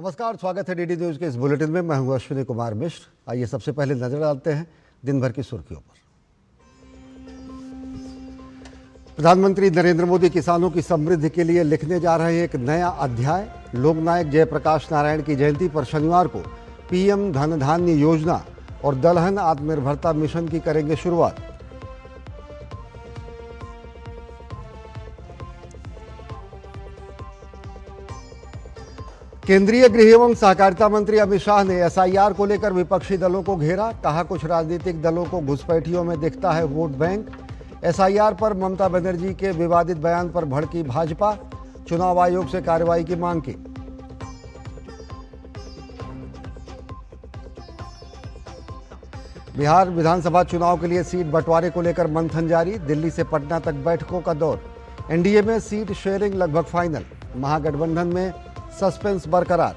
नमस्कार, स्वागत है डीडी न्यूज के इस बुलेटिन में। मैं हूं अश्विनी कुमार मिश्र। आइए सबसे पहले नजर डालते हैं दिन भर की सुर्खियों पर। प्रधानमंत्री नरेंद्र मोदी किसानों की समृद्धि के लिए लिखने जा रहे हैं एक नया अध्याय। लोकनायक जयप्रकाश नारायण की जयंती पर शनिवार को पीएम धन धान्य योजना और दलहन आत्मनिर्भरता मिशन की करेंगे शुरुआत। केंद्रीय गृह एवं सहकारिता मंत्री अमित शाह ने एसआईआर को लेकर विपक्षी दलों को घेरा। कहा, कुछ राजनीतिक दलों को घुसपैठियों में दिखता है वोट बैंक। एसआईआर पर ममता बनर्जी के विवादित बयान पर भड़की भाजपा। चुनाव आयोग से कार्रवाई की मांग की। बिहार विधानसभा चुनाव के लिए सीट बंटवारे को लेकर मंथन जारी। दिल्ली से पटना तक बैठकों का दौर। एनडीए में सीट शेयरिंग लगभग फाइनल। महागठबंधन में सस्पेंस बरकरार।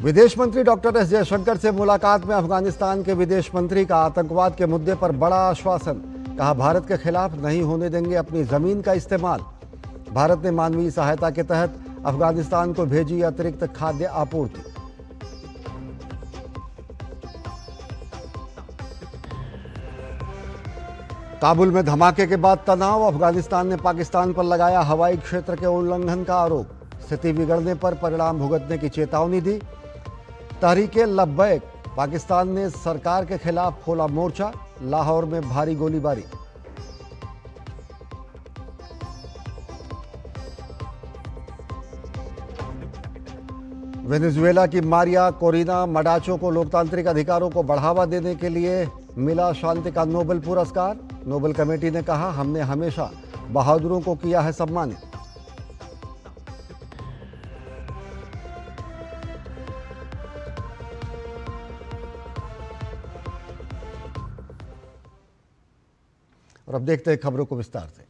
विदेश मंत्री डॉक्टर एस जयशंकर से मुलाकात में अफगानिस्तान के विदेश मंत्री का आतंकवाद के मुद्दे पर बड़ा आश्वासन। कहा, भारत के खिलाफ नहीं होने देंगे अपनी जमीन का इस्तेमाल। भारत ने मानवीय सहायता के तहत अफगानिस्तान को भेजी अतिरिक्त खाद्य आपूर्ति। काबुल में धमाके के बाद तनाव। अफगानिस्तान ने पाकिस्तान पर लगाया हवाई क्षेत्र के उल्लंघन का आरोप। स्थिति बिगड़ने पर परिणाम भुगतने की चेतावनी दी। तहरीके लब्बैक पाकिस्तान ने सरकार के खिलाफ खोला मोर्चा। लाहौर में भारी गोलीबारी। वेनेजुएला की मारिया कोरिना मडाचो को लोकतांत्रिक अधिकारों को बढ़ावा देने के लिए मिला शांति का नोबेल पुरस्कार। नोबेल कमेटी ने कहा, हमने हमेशा बहादुरों को किया है सम्मानित। और अब देखते हैं खबरों को विस्तार से।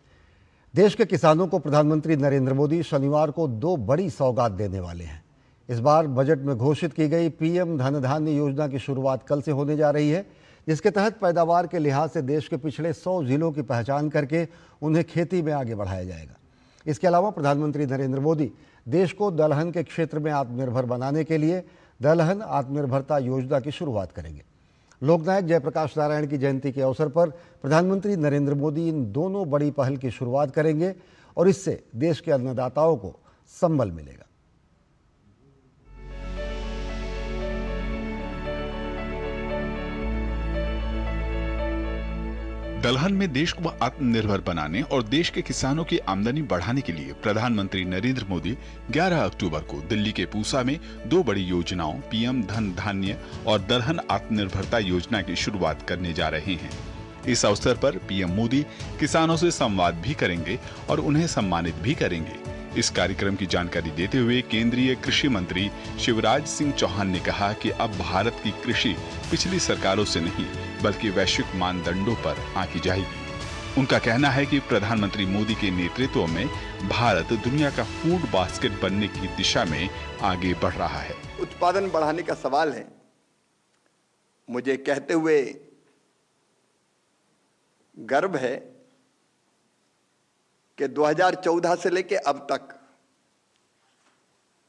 देश के किसानों को प्रधानमंत्री नरेंद्र मोदी शनिवार को दो बड़ी सौगात देने वाले हैं। इस बार बजट में घोषित की गई पीएम धन धान्य योजना की शुरुआत कल से होने जा रही है, जिसके तहत पैदावार के लिहाज से देश के पिछड़े 100 जिलों की पहचान करके उन्हें खेती में आगे बढ़ाया जाएगा। इसके अलावा प्रधानमंत्री नरेंद्र मोदी देश को दलहन के क्षेत्र में आत्मनिर्भर बनाने के लिए दलहन आत्मनिर्भरता योजना की शुरुआत करेंगे। लोकनायक जयप्रकाश नारायण की जयंती के अवसर पर प्रधानमंत्री नरेंद्र मोदी इन दोनों बड़ी पहल की शुरुआत करेंगे और इससे देश के अन्नदाताओं को संबल मिलेगा। दलहन में देश को आत्मनिर्भर बनाने और देश के किसानों की आमदनी बढ़ाने के लिए प्रधानमंत्री नरेंद्र मोदी 11 अक्टूबर को दिल्ली के पूसा में दो बड़ी योजनाओं पीएम धन धान्य और दलहन आत्मनिर्भरता योजना की शुरुआत करने जा रहे हैं। इस अवसर पर पीएम मोदी किसानों से संवाद भी करेंगे और उन्हें सम्मानित भी करेंगे। इस कार्यक्रम की जानकारी देते हुए केंद्रीय कृषि मंत्री शिवराज सिंह चौहान ने कहा कि अब भारत की कृषि पिछली सरकारों से नहीं बल्कि वैश्विक मानदंडों पर आंकी जाएगी। उनका कहना है कि प्रधानमंत्री मोदी के नेतृत्व में भारत दुनिया का फूड बास्केट बनने की दिशा में आगे बढ़ रहा है। उत्पादन बढ़ाने का सवाल है। मुझे कहते हुए गर्व है कि 2014 से लेकर अब तक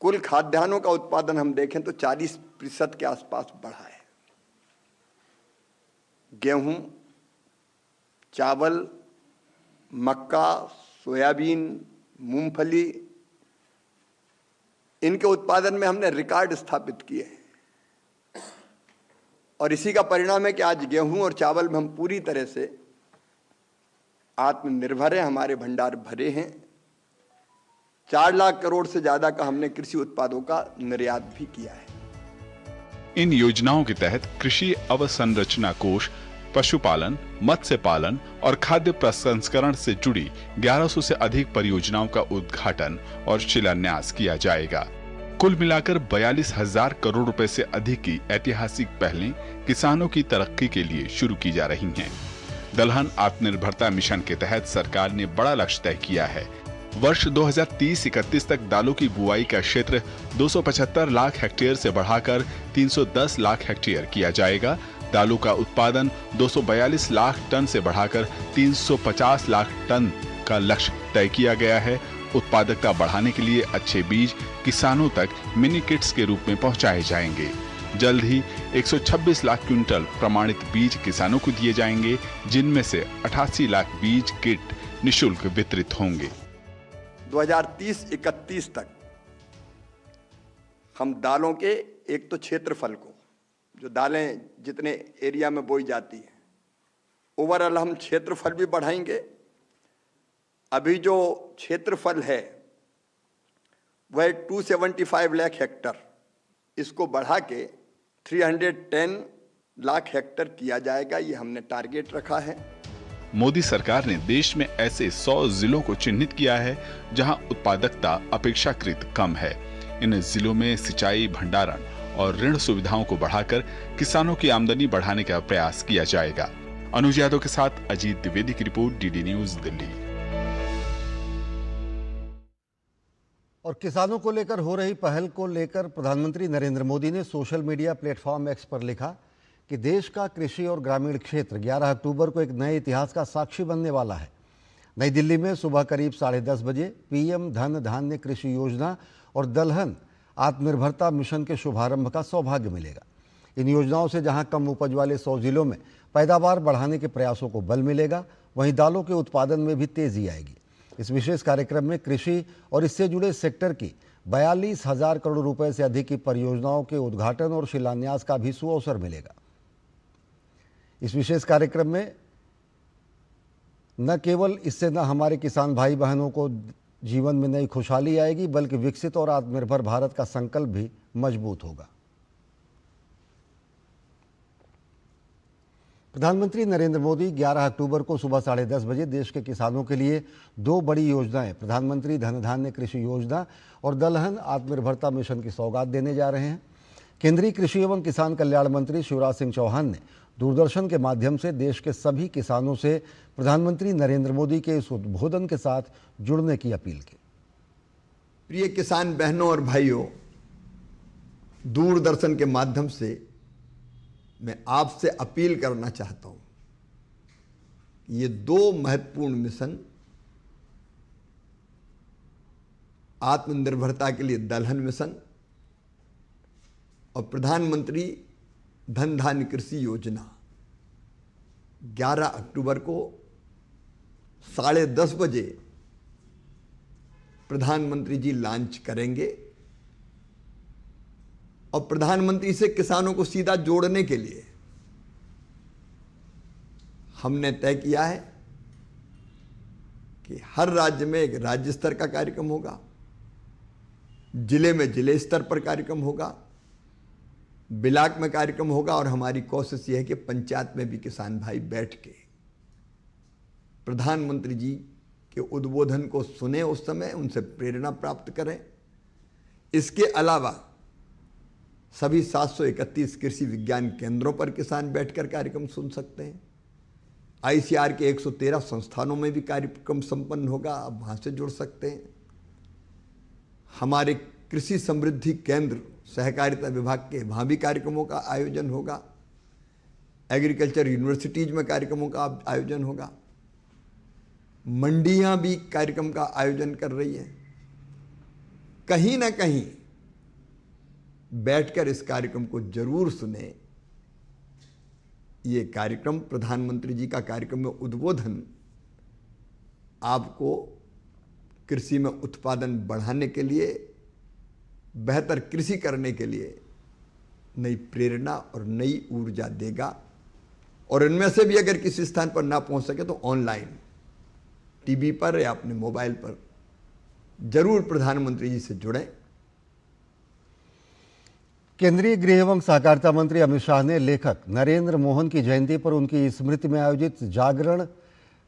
कुल खाद्यान्नों का उत्पादन हम देखें तो 40% के आसपास बढ़ा है। गेहूं, चावल, मक्का, सोयाबीन, मूंगफली, इनके उत्पादन में हमने रिकॉर्ड स्थापित किए हैं और इसी का परिणाम है कि आज गेहूं और चावल में हम पूरी तरह से आत्मनिर्भर हैं। हमारे भंडार भरे हैं। 4 लाख करोड़ से ज्यादा का हमने कृषि उत्पादों का निर्यात भी किया है। इन योजनाओं के तहत कृषि अवसंरचना कोष, पशुपालन, मत्स्य पालन और खाद्य प्रसंस्करण से जुड़ी 1100 से अधिक परियोजनाओं का उद्घाटन और शिलान्यास किया जाएगा। कुल मिलाकर 42,000 करोड़ रुपए से अधिक की ऐतिहासिक पहलें किसानों की तरक्की के लिए शुरू की जा रही हैं। दलहन आत्मनिर्भरता मिशन के तहत सरकार ने बड़ा लक्ष्य तय किया है। वर्ष 2030-31 तक दालों की बुआई का क्षेत्र 275 लाख हेक्टेयर से बढ़ाकर 310 लाख हेक्टेयर किया जाएगा। दालों का उत्पादन 242 लाख टन से बढ़ाकर 350 लाख टन का लक्ष्य तय किया गया है। उत्पादकता बढ़ाने के लिए अच्छे बीज किसानों तक मिनी किट्स के रूप में पहुंचाए जाएंगे। जल्द ही 126 लाख क्विंटल प्रमाणित बीज किसानों को दिए जाएंगे, जिनमें से 88 लाख बीज किट निशुल्क वितरित होंगे। 2030-31 तक हम दालों के एक तो क्षेत्रफल को, जो दालें जितने एरिया में बोई जाती हैं, ओवरऑल हम क्षेत्रफल भी बढ़ाएंगे। अभी जो क्षेत्रफल है वह 275 लाख हेक्टर, इसको बढ़ा के 310 लाख हेक्टर किया जाएगा। ये हमने टारगेट रखा है। मोदी सरकार ने देश में ऐसे 100 जिलों को चिन्हित किया है जहां उत्पादकता अपेक्षाकृत कम है। इन जिलों में सिंचाई, भंडारण और ऋण सुविधाओं को बढ़ाकर किसानों की आमदनी बढ़ाने का प्रयास किया जाएगा। अनुज यादव के साथ अजीत द्विवेदी की रिपोर्ट, डीडी न्यूज दिल्ली। और किसानों को लेकर हो रही पहल को लेकर प्रधानमंत्री नरेंद्र मोदी ने सोशल मीडिया प्लेटफॉर्म एक्स पर लिखा कि देश का कृषि और ग्रामीण क्षेत्र 11 अक्टूबर को एक नए इतिहास का साक्षी बनने वाला है। नई दिल्ली में सुबह करीब 10:30 बजे पीएम धन धान्य कृषि योजना और दलहन आत्मनिर्भरता मिशन के शुभारंभ का सौभाग्य मिलेगा। इन योजनाओं से जहां कम उपज वाले 100 जिलों में पैदावार बढ़ाने के प्रयासों को बल मिलेगा, वहीं दालों के उत्पादन में भी तेजी आएगी। इस विशेष कार्यक्रम में कृषि और इससे जुड़े सेक्टर की 42,000 करोड़ रुपए से अधिक की परियोजनाओं के उद्घाटन और शिलान्यास का भी सुअवसर मिलेगा। इस विशेष कार्यक्रम में न केवल इससे न हमारे किसान भाई बहनों को जीवन में नई खुशहाली आएगी, बल्कि विकसित और आत्मनिर्भर भारत का संकल्प भी मजबूत होगा। प्रधानमंत्री नरेंद्र मोदी 11 अक्टूबर को सुबह 10:30 बजे देश के किसानों के लिए 2 बड़ी योजनाएं, प्रधानमंत्री धन धान्य कृषि योजना और दलहन आत्मनिर्भरता मिशन की सौगात देने जा रहे हैं। केंद्रीय कृषि एवं किसान कल्याण मंत्री शिवराज सिंह चौहान ने दूरदर्शन के माध्यम से देश के सभी किसानों से प्रधानमंत्री नरेंद्र मोदी के इस उद्बोधन के साथ जुड़ने की अपील की। प्रिय किसान बहनों और भाइयों, दूरदर्शन के माध्यम से मैं आपसे अपील करना चाहता हूं, ये 2 महत्वपूर्ण मिशन, आत्मनिर्भरता के लिए दलहन मिशन और प्रधानमंत्री धन धान्य कृषि योजना 11 अक्टूबर को 10:30 बजे प्रधानमंत्री जी लॉन्च करेंगे। और प्रधानमंत्री से किसानों को सीधा जोड़ने के लिए हमने तय किया है कि हर राज्य में एक राज्य स्तर का कार्यक्रम होगा, जिले में जिले स्तर पर कार्यक्रम होगा, ब्लॉक में कार्यक्रम होगा और हमारी कोशिश यह है कि पंचायत में भी किसान भाई बैठ के प्रधानमंत्री जी के उद्बोधन को सुने, उस समय उनसे प्रेरणा प्राप्त करें। इसके अलावा सभी 731 कृषि विज्ञान केंद्रों पर किसान बैठकर कार्यक्रम सुन सकते हैं। आईसीआर के 113 संस्थानों में भी कार्यक्रम संपन्न होगा, आप वहां से जुड़ सकते हैं। हमारे कृषि समृद्धि केंद्र सहकारिता विभाग के वहाँ भी कार्यक्रमों का आयोजन होगा। एग्रीकल्चर यूनिवर्सिटीज में कार्यक्रमों का आयोजन होगा। मंडियाँ भी कार्यक्रम का आयोजन कर रही हैं। कहीं ना कहीं बैठकर इस कार्यक्रम को जरूर सुने। ये कार्यक्रम, प्रधानमंत्री जी का कार्यक्रम में उद्बोधन, आपको कृषि में उत्पादन बढ़ाने के लिए, बेहतर कृषि करने के लिए नई प्रेरणा और नई ऊर्जा देगा। और इनमें से भी अगर किसी स्थान पर ना पहुंच सके तो ऑनलाइन, टीवी पर या अपने मोबाइल पर जरूर प्रधानमंत्री जी से जुड़ें। केंद्रीय गृह एवं सहकारिता मंत्री अमित शाह ने लेखक नरेंद्र मोहन की जयंती पर उनकी स्मृति में आयोजित जागरण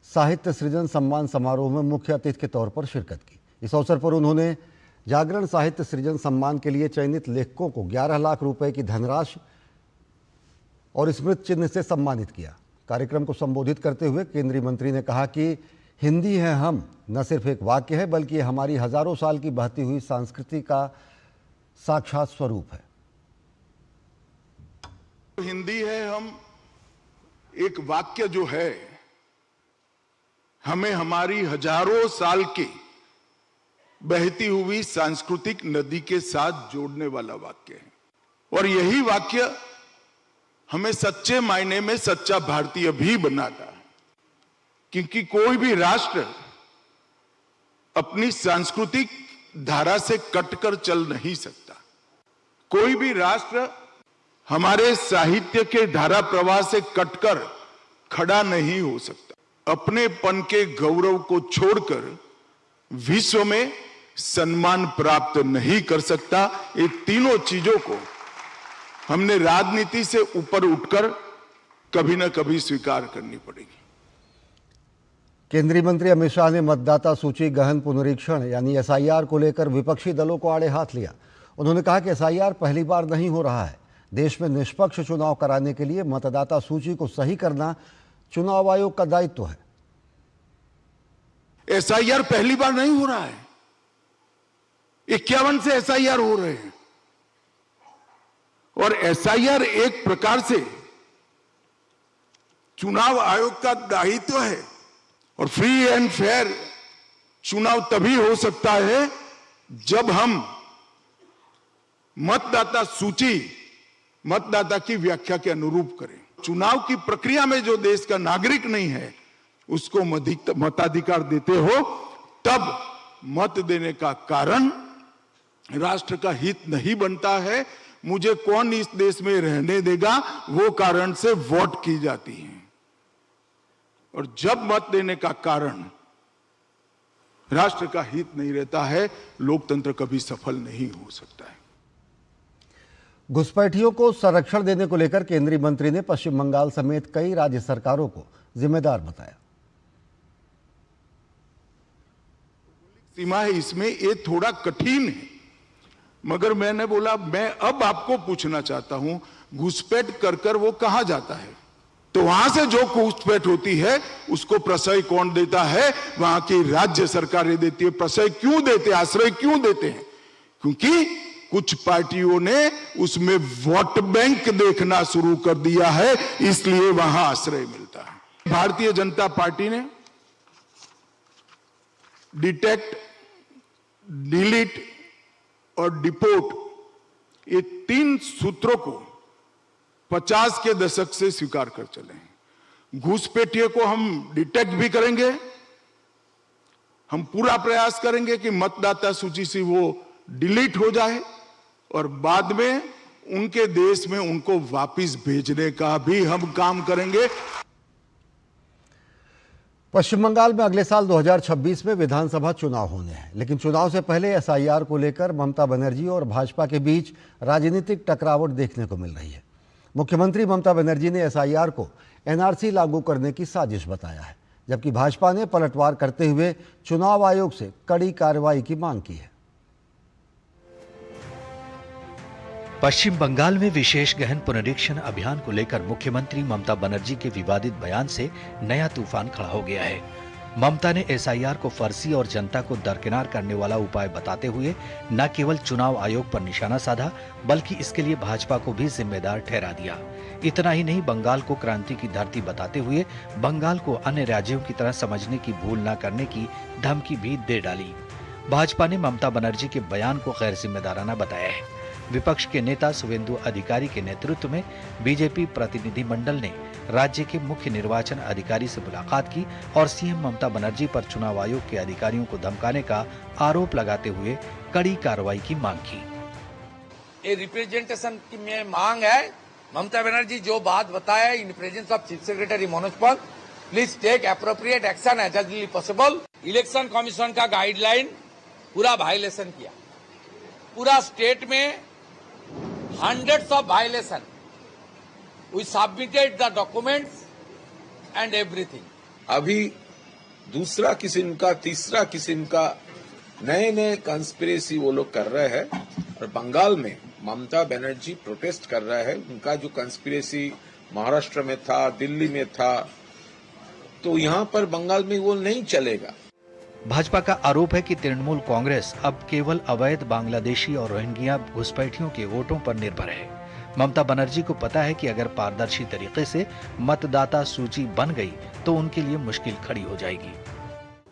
साहित्य सृजन सम्मान समारोह में मुख्य अतिथि के तौर पर शिरकत की। इस अवसर पर उन्होंने जागरण साहित्य सृजन सम्मान के लिए चयनित लेखकों को 11 लाख रुपए की धनराशि और स्मृति चिन्ह से सम्मानित किया। कार्यक्रम को संबोधित करते हुए केंद्रीय मंत्री ने कहा कि हिंदी है हम न सिर्फ एक वाक्य है, बल्कि ये हमारी हजारों साल की बहती हुई संस्कृति का साक्षात स्वरूप है। हिंदी है हम एक वाक्य जो है हमें हमारी हजारों साल की बहती हुई सांस्कृतिक नदी के साथ जोड़ने वाला वाक्य है, और यही वाक्य हमें सच्चे मायने में सच्चा भारतीय भी बनाता है, क्योंकि कोई भी राष्ट्र अपनी सांस्कृतिक धारा से कटकर चल नहीं सकता। कोई भी राष्ट्र हमारे साहित्य के धारा प्रवाह से कटकर खड़ा नहीं हो सकता। अपनेपन के गौरव को छोड़कर विश्व में सम्मान प्राप्त नहीं कर सकता। ये तीनों चीजों को हमने राजनीति से ऊपर उठकर कभी ना कभी स्वीकार करनी पड़ेगी। केंद्रीय मंत्री अमित शाह ने मतदाता सूची गहन पुनरीक्षण यानी एसआईआर को लेकर विपक्षी दलों को आड़े हाथ लिया। उन्होंने कहा कि एसआईआर पहली बार नहीं हो रहा है। देश में निष्पक्ष चुनाव कराने के लिए मतदाता सूची को सही करना चुनाव आयोग का दायित्व है। एसआईआर पहली बार नहीं हो रहा है, 51 से एसआईआर हो रहे हैं, और एसआईआर एक प्रकार से चुनाव आयोग का दायित्व है। और फ्री एंड फेयर चुनाव तभी हो सकता है जब हम मतदाता सूची मतदाता की व्याख्या के अनुरूप करें। चुनाव की प्रक्रिया में जो देश का नागरिक नहीं है उसको मताधिकार देते हो, तब मत देने का कारण राष्ट्र का हित नहीं बनता है। मुझे कौन इस देश में रहने देगा, वो कारण से वोट की जाती है। और जब मत देने का कारण राष्ट्र का हित नहीं रहता है, लोकतंत्र कभी सफल नहीं हो सकता है। घुसपैठियों को संरक्षण देने को लेकर केंद्रीय मंत्री ने पश्चिम बंगाल समेत कई राज्य सरकारों को जिम्मेदार बताया। सीमा है इसमें, ये थोड़ा कठिन है, मगर मैंने बोला मैं अब आपको पूछना चाहता हूं, घुसपैठ कर वो कहां जाता है? तो वहां से जो घुसपैठ होती है उसको प्रश्रय कौन देता है? वहां की राज्य सरकारें देती है। प्रश्रय क्यों देते, आश्रय क्यों देते हैं? क्योंकि कुछ पार्टियों ने उसमें वोट बैंक देखना शुरू कर दिया है, इसलिए वहां आश्रय मिलता है। भारतीय जनता पार्टी ने डिटेक्ट, डिलीट और डिपोर्ट, ये 3 सूत्रों को 50 के दशक से स्वीकार कर चले हैं। घुसपैठियों को हम डिटेक्ट भी करेंगे, हम पूरा प्रयास करेंगे कि मतदाता सूची से वो डिलीट हो जाए, और बाद में उनके देश में उनको वापस भेजने का भी हम काम करेंगे। पश्चिम बंगाल में अगले साल 2026 में विधानसभा चुनाव होने हैं, लेकिन चुनाव से पहले एसआईआर को लेकर ममता बनर्जी और भाजपा के बीच राजनीतिक टकरावट देखने को मिल रही है। मुख्यमंत्री ममता बनर्जी ने एसआईआर को एनआरसी लागू करने की साजिश बताया है, जबकि भाजपा ने पलटवार करते हुए चुनाव आयोग से कड़ी कार्रवाई की मांग की है। पश्चिम बंगाल में विशेष गहन पुनरीक्षण अभियान को लेकर मुख्यमंत्री ममता बनर्जी के विवादित बयान से नया तूफान खड़ा हो गया है। ममता ने एसआईआर को फर्जी और जनता को दरकिनार करने वाला उपाय बताते हुए न केवल चुनाव आयोग पर निशाना साधा, बल्कि इसके लिए भाजपा को भी जिम्मेदार ठहरा दिया। इतना ही नहीं, बंगाल को क्रांति की धरती बताते हुए बंगाल को अन्य राज्यों की तरह समझने की भूल न करने की धमकी भी दे डाली। भाजपा ने ममता बनर्जी के बयान को गैर जिम्मेदाराना बताया है। विपक्ष के नेता शुवेंदु अधिकारी के नेतृत्व में बीजेपी प्रतिनिधिमंडल ने राज्य के मुख्य निर्वाचन अधिकारी से मुलाकात की और सीएम ममता बनर्जी पर चुनाव आयोग के अधिकारियों को धमकाने का आरोप लगाते हुए कड़ी कार्रवाई की मांग की। ये रिप्रेजेंटेशन की में मांग है, ममता बनर्जी जो बात बताया in presence of chief secretary Manoj Paul, please take appropriate action as early possible. Election commission का गाइडलाइन पूरा वायलेशन किया, पूरा स्टेट में hundreds of violation. We submitted the documents and everything. अभी दूसरा किस्म का, तीसरा किस्म का नए कंस्पिरेसी वो लोग कर रहे हैं, और बंगाल में ममता बनर्जी प्रोटेस्ट कर रहा है। उनका जो कंस्पिरेसी महाराष्ट्र में था, दिल्ली में था, तो यहाँ पर बंगाल में वो नहीं चलेगा। भाजपा का आरोप है कि तृणमूल कांग्रेस अब केवल अवैध बांग्लादेशी और रोहिंग्या घुसपैठियों के वोटों पर निर्भर है। ममता बनर्जी को पता है कि अगर पारदर्शी तरीके से मतदाता सूची बन गई तो उनके लिए मुश्किल खड़ी हो जाएगी।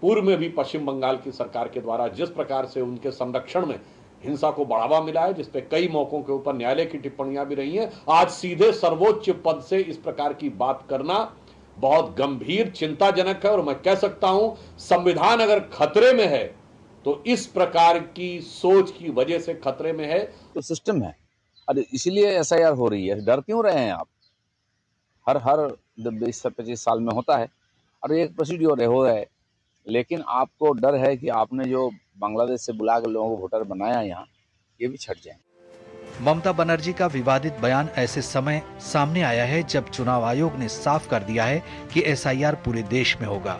पूर्व में भी पश्चिम बंगाल की सरकार के द्वारा जिस प्रकार से उनके संरक्षण में हिंसा को बढ़ावा मिला है, जिसपे कई मौकों के ऊपर न्यायालय की टिप्पणियां भी रही हैं, आज सीधे सर्वोच्च पद से इस प्रकार की बात करना बहुत गंभीर चिंताजनक है। और मैं कह सकता हूं, संविधान अगर खतरे में है तो इस प्रकार की सोच की वजह से खतरे में है। तो सिस्टम है, अरे इसीलिए एसआईआर हो रही है। डर क्यों रहे हैं आप? हर 20-25 साल में होता है और एक प्रोसीड्योर हो रहा है, लेकिन आपको डर है कि आपने जो बांग्लादेश से बुला कर लोगों को वोटर बनाया यहाँ, ये भी छट जाए। ममता बनर्जी का विवादित बयान ऐसे समय सामने आया है जब चुनाव आयोग ने साफ कर दिया है कि एसआईआर पूरे देश में होगा।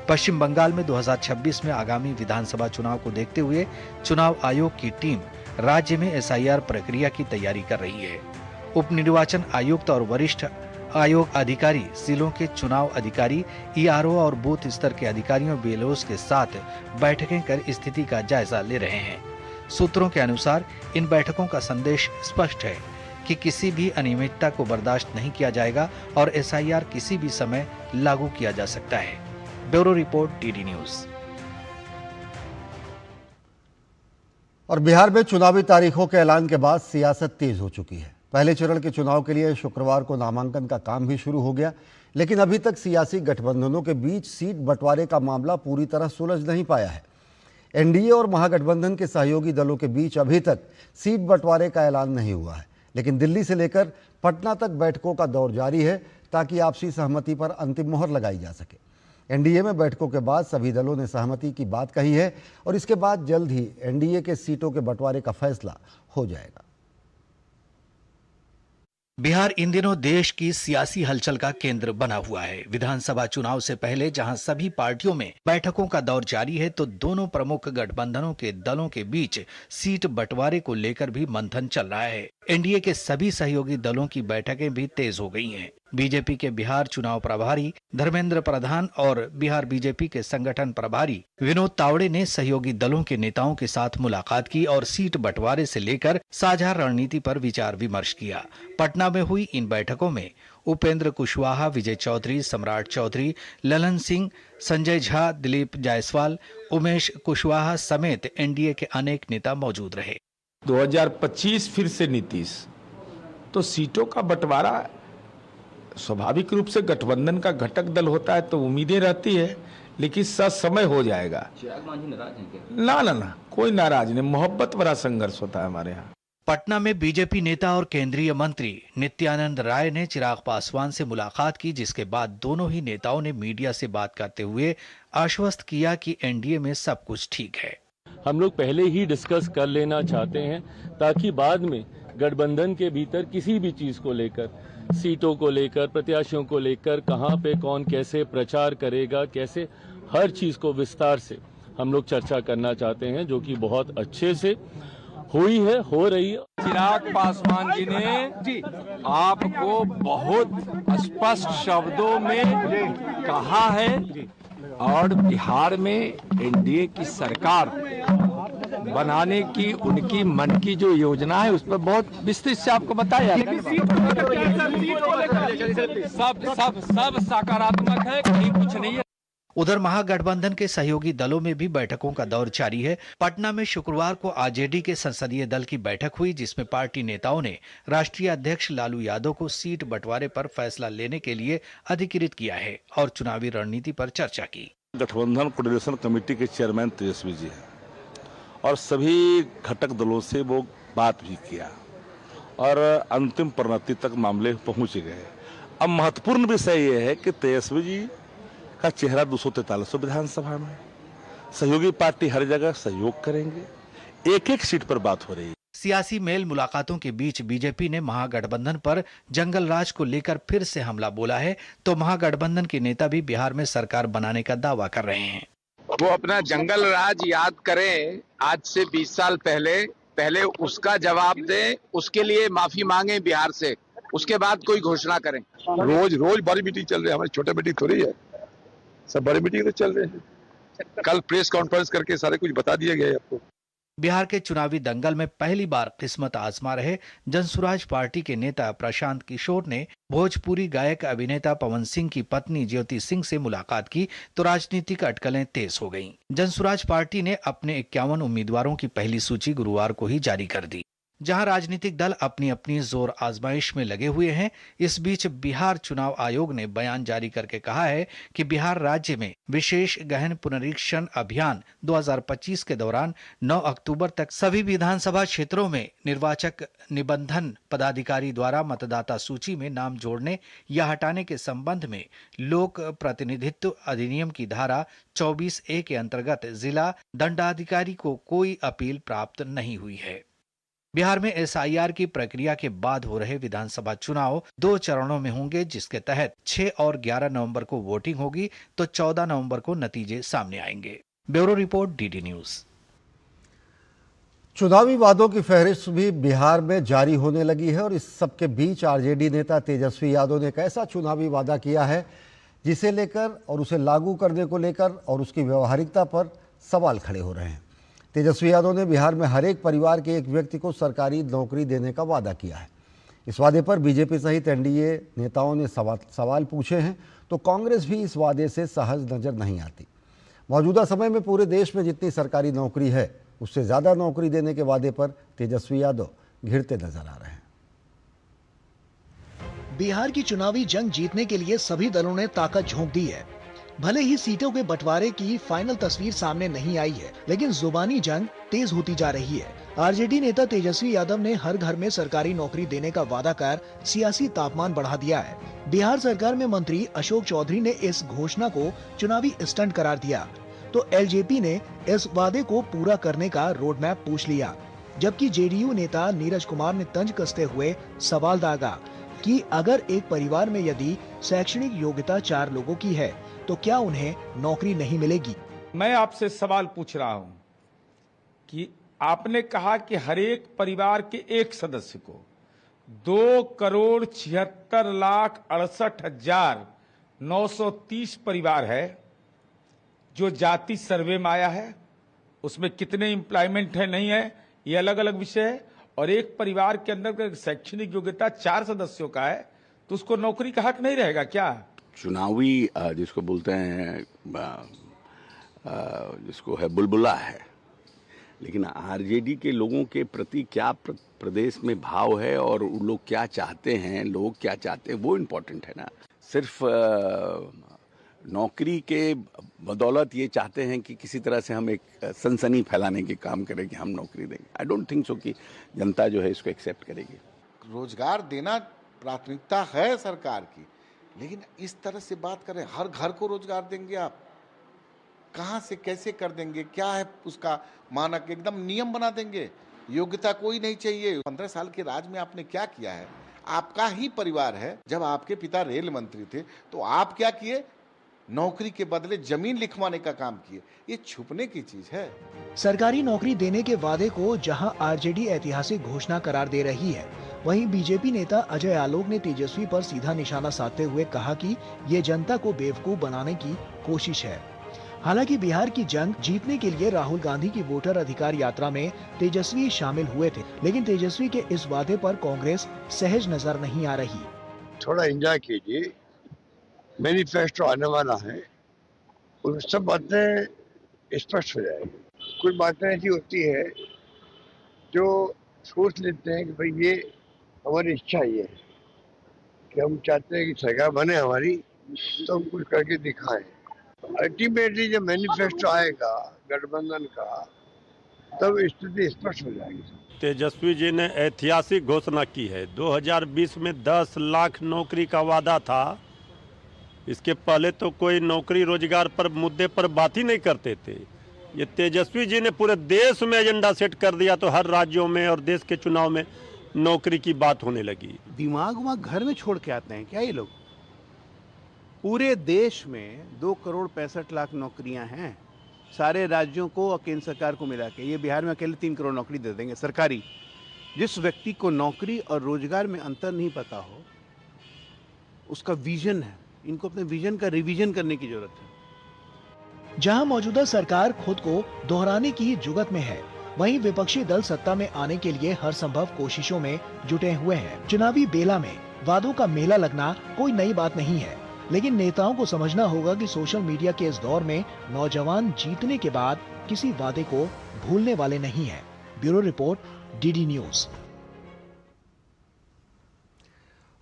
पश्चिम बंगाल में 2026 में आगामी विधानसभा चुनाव को देखते हुए चुनाव आयोग की टीम राज्य में एसआईआर प्रक्रिया की तैयारी कर रही है। उप निर्वाचन आयुक्त और वरिष्ठ आयोग अधिकारी जिलों के चुनाव अधिकारी, ईआरओ और बूथ स्तर के अधिकारियों बीएलओस के साथ बैठकें कर स्थिति का जायजा ले रहे हैं। सूत्रों के अनुसार इन बैठकों का संदेश स्पष्ट है कि किसी भी अनियमितता को बर्दाश्त नहीं किया जाएगा और एसआईआर किसी भी समय लागू किया जा सकता है। Bureau report, DD news. और बिहार में चुनावी तारीखों के ऐलान के बाद सियासत तेज हो चुकी है। पहले चरण के चुनाव के लिए शुक्रवार को नामांकन का काम भी शुरू हो गया, लेकिन अभी तक सियासी गठबंधनों के बीच सीट बंटवारे का मामला पूरी तरह सुलझ नहीं पाया है। एनडीए और महागठबंधन के सहयोगी दलों के बीच अभी तक सीट बंटवारे का ऐलान नहीं हुआ है, लेकिन दिल्ली से लेकर पटना तक बैठकों का दौर जारी है ताकि आपसी सहमति पर अंतिम मोहर लगाई जा सके। एनडीए में बैठकों के बाद सभी दलों ने सहमति की बात कही है और इसके बाद जल्द ही एनडीए के सीटों के बंटवारे का फैसला हो जाएगा। बिहार इन दिनों देश की सियासी हलचल का केंद्र बना हुआ है। विधानसभा चुनाव से पहले जहां सभी पार्टियों में बैठकों का दौर जारी है, तो दोनों प्रमुख गठबंधनों के दलों के बीच सीट बंटवारे को लेकर भी मंथन चल रहा है। एनडीए के सभी सहयोगी दलों की बैठकें भी तेज हो गई हैं। बीजेपी के बिहार चुनाव प्रभारी धर्मेंद्र प्रधान और बिहार बीजेपी के संगठन प्रभारी विनोद तावड़े ने सहयोगी दलों के नेताओं के साथ मुलाकात की और सीट बंटवारे से लेकर साझा रणनीति पर विचार विमर्श किया। पटना में हुई इन बैठकों में उपेंद्र कुशवाहा, विजय चौधरी, सम्राट चौधरी, ललन सिंह, संजय झा, दिलीप जायसवाल, उमेश कुशवाहा समेत एनडीए के अनेक नेता मौजूद रहे। 2025 फिर से नीतीश, तो सीटों का बंटवारा स्वाभाविक रूप से गठबंधन का घटक दल होता है तो उम्मीदें रहती है, लेकिन समय हो जाएगा। चिराग मांझी नाराज हैं क्या? ना, कोई नाराज नहीं, मोहब्बत भरा संघर्ष होता है हमारे यहाँ। पटना में बीजेपी नेता और केंद्रीय मंत्री नित्यानंद राय ने चिराग पासवान से मुलाकात की, जिसके बाद दोनों ही नेताओं ने मीडिया से बात करते हुए आश्वस्त किया कि एनडीए में सब कुछ ठीक है। हम लोग पहले ही डिस्कस कर लेना चाहते हैं ताकि बाद में गठबंधन के भीतर किसी भी चीज को लेकर, सीटों को लेकर, प्रत्याशियों को लेकर, कहां पे कौन कैसे प्रचार करेगा, कैसे, हर चीज को विस्तार से हम लोग चर्चा करना चाहते हैं, जो कि बहुत अच्छे से हुई है, हो रही है। चिराग पासवान जी ने आपको बहुत स्पष्ट शब्दों में कहा है और बिहार में एनडीए की सरकार बनाने की उनकी मन की जो योजना है उस पर बहुत विस्तृत से आपको बताया। सब सकारात्मक है, कहीं कुछ नहीं है। उधर महागठबंधन के सहयोगी दलों में भी बैठकों का दौर जारी है। पटना में शुक्रवार को आरजेडी के संसदीय दल की बैठक हुई, जिसमें पार्टी नेताओं ने राष्ट्रीय अध्यक्ष लालू यादव को सीट बंटवारे पर फैसला लेने के लिए अधिकृत किया है और चुनावी रणनीति पर चर्चा की। गठबंधन कोऑर्डिनेशन कमेटी के चेयरमैन तेजस्वी जी हैं और सभी घटक दलों से वो बात भी किया और अंतिम परिणति तक मामले पहुंच गए। अब महत्वपूर्ण विषय ये है कि तेजस्वी जी का चेहरा 243 विधानसभा में, सहयोगी पार्टी हर जगह सहयोग करेंगे, एक सीट पर बात हो रही है। सियासी मेल मुलाकातों के बीच बीजेपी ने महागठबंधन पर जंगल राज को लेकर फिर से हमला बोला है, तो महागठबंधन के नेता भी बिहार में सरकार बनाने का दावा कर रहे हैं। वो अपना जंगल राज याद करें, आज से 20 साल पहले उसका जवाब दें, उसके लिए माफी मांगे बिहार से, उसके बाद कोई घोषणा करें। रोज बड़ी मीटिंग चल रही है, हमारी छोटी मीटिंग थोड़ी है, सब बड़ी मीटिंग तो चल रहे हैं। कल प्रेस कॉन्फ्रेंस करके सारे कुछ बता दिया गया है आपको। बिहार के चुनावी दंगल में पहली बार किस्मत आजमा रहे जनसुराज पार्टी के नेता प्रशांत किशोर ने भोजपुरी गायक अभिनेता पवन सिंह की पत्नी ज्योति सिंह से मुलाकात की तो राजनीतिक अटकलें तेज हो गईं। जनसुराज पार्टी ने अपने 51 उम्मीदवारों की पहली सूची गुरुवार को ही जारी कर दी। जहां राजनीतिक दल अपनी अपनी जोर आजमाइश में लगे हुए हैं, इस बीच बिहार चुनाव आयोग ने बयान जारी करके कहा है कि बिहार राज्य में विशेष गहन पुनरीक्षण अभियान 2025 के दौरान 9 अक्टूबर तक सभी विधानसभा क्षेत्रों में निर्वाचक निबंधन पदाधिकारी द्वारा मतदाता सूची में नाम जोड़ने या हटाने के संबंध में लोक प्रतिनिधित्व अधिनियम की धारा 24A के अंतर्गत जिला दंडाधिकारी को कोई अपील प्राप्त नहीं हुई है। बिहार में SIR की प्रक्रिया के बाद हो रहे विधानसभा चुनाव 2 चरणों में होंगे, जिसके तहत 6 और 11 नवंबर को वोटिंग होगी तो 14 नवंबर को नतीजे सामने आएंगे। Bureau report, DD news. चुनावी वादों की फहरिस्त भी बिहार में जारी होने लगी है और इस सबके बीच RJD नेता तेजस्वी यादव ने एक ऐसा चुनावी वादा किया है जिसे लेकर और उसे लागू करने को लेकर और उसकी व्यवहारिकता पर सवाल खड़े हो रहे हैं। तेजस्वी यादव ने बिहार में हर एक परिवार के एक व्यक्ति को सरकारी नौकरी देने का वादा किया है। इस वादे पर बीजेपी सहित NDA नेताओं ने सवाल पूछे हैं तो कांग्रेस भी इस वादे से सहज नजर नहीं आती। मौजूदा समय में पूरे देश में जितनी सरकारी नौकरी है उससे ज़्यादा नौकरी देने के वादे पर तेजस्वी यादव घिरते नजर आ रहे हैं। बिहार की चुनावी जंग जीतने के लिए सभी दलों ने ताकत झोंक दी है। भले ही सीटों के बंटवारे की फाइनल तस्वीर सामने नहीं आई है, लेकिन जुबानी जंग तेज होती जा रही है। RJD नेता तेजस्वी यादव ने हर घर में सरकारी नौकरी देने का वादा कर सियासी तापमान बढ़ा दिया है। बिहार सरकार में मंत्री अशोक चौधरी ने इस घोषणा को चुनावी स्टंट करार दिया तो LJP ने इस वादे को पूरा करने का रोड मैप पूछ लिया, जबकि JDU नेता नीरज कुमार ने तंज कसते हुए सवाल दागा कि अगर एक परिवार में यदि शैक्षणिक योग्यता 4 लोगों की है तो क्या उन्हें नौकरी नहीं मिलेगी। मैं आपसे सवाल पूछ रहा हूं कि आपने कहा कि हर एक परिवार के एक सदस्य को 2,76,68,930 परिवार है जो जाति सर्वे में आया है, उसमें कितने एम्प्लॉयमेंट है नहीं है ये अलग अलग विषय है, और एक परिवार के अंदर शैक्षणिक योग्यता 4 सदस्यों का है तो उसको नौकरी का हक नहीं रहेगा क्या? चुनावी जिसको बोलते हैं जिसको है बुलबुला है, लेकिन RJD के लोगों के प्रति क्या प्रदेश में भाव है और वो लोग क्या चाहते हैं, लोग क्या चाहते हैं वो इम्पोर्टेंट है ना। सिर्फ नौकरी के बदौलत ये चाहते हैं कि किसी तरह से हम एक सनसनी फैलाने के काम करें कि हम नौकरी देंगे। आई डोंट थिंक सो कि जनता जो है इसको एक्सेप्ट करेगी। रोजगार देना प्राथमिकता है सरकार की, लेकिन इस तरह से बात करें हर घर को रोजगार देंगे आप, कहां से कैसे कर देंगे, क्या है उसका मानक, एकदम नियम बना देंगे, योग्यता कोई नहीं चाहिए। 15 साल के राज में आपने क्या किया है? आपका ही परिवार है, जब आपके पिता रेल मंत्री थे तो आप क्या किए? नौकरी के बदले जमीन लिखवाने का काम किए। ये छुपने की चीज है। सरकारी नौकरी देने के वादे को जहां RJD ऐतिहासिक घोषणा करार दे रही है, वहीं बीजेपी नेता अजय आलोक ने तेजस्वी पर सीधा निशाना साधते हुए कहा कि ये जनता को बेवकूफ बनाने की कोशिश है। हालांकि बिहार की जंग जीतने के लिए राहुल गांधी की वोटर अधिकार यात्रा में तेजस्वी शामिल हुए थे, लेकिन तेजस्वी के इस वादे पर कांग्रेस सहज नजर नहीं आ रही। थोड़ा एंजॉय कीजिए, मैनिफेस्टो आने वाला है, उन सब बातें स्पष्ट हो जाएगी। कुछ बातें ऐसी होती है जो सोच लेते हैं कि भाई ये हमारी इच्छा ये है कि हम चाहते हैं कि सरकार बने हमारी, तो हम कुछ करके दिखाएं। अल्टीमेटली जब मैनिफेस्टो आएगा गठबंधन का, तब स्थिति स्पष्ट हो जाएगी। तेजस्वी जी ने ऐतिहासिक घोषणा की है। 2020 में 10 लाख नौकरी का वादा था। इसके पहले तो कोई नौकरी रोजगार पर मुद्दे पर बात ही नहीं करते थे। ये तेजस्वी जी ने पूरे देश में एजेंडा सेट कर दिया तो हर राज्यों में और देश के चुनाव में नौकरी की बात होने लगी। दिमाग वहाँ घर में छोड़ के आते हैं क्या ये लोग? पूरे देश में 2,65,00,000 नौकरियां हैं, सारे राज्यों को और केंद्र सरकार को मिला के। ये बिहार में अकेले 3 करोड़ नौकरी दे देंगे सरकारी। जिस व्यक्ति को नौकरी और रोजगार में अंतर नहीं पता हो, उसका विजन है, इनको अपने विजन का रिवीजन करने की जरूरत है। जहां मौजूदा सरकार खुद को दोहराने की जुगत में है, वहीं विपक्षी दल सत्ता में आने के लिए हर संभव कोशिशों में जुटे हुए हैं। चुनावी बेला में वादों का मेला लगना कोई नई बात नहीं है, लेकिन नेताओं को समझना होगा कि सोशल मीडिया के इस दौर में नौजवान जीतने के बाद किसी वादे को भूलने वाले नहीं हैं। Bureau report, DD news.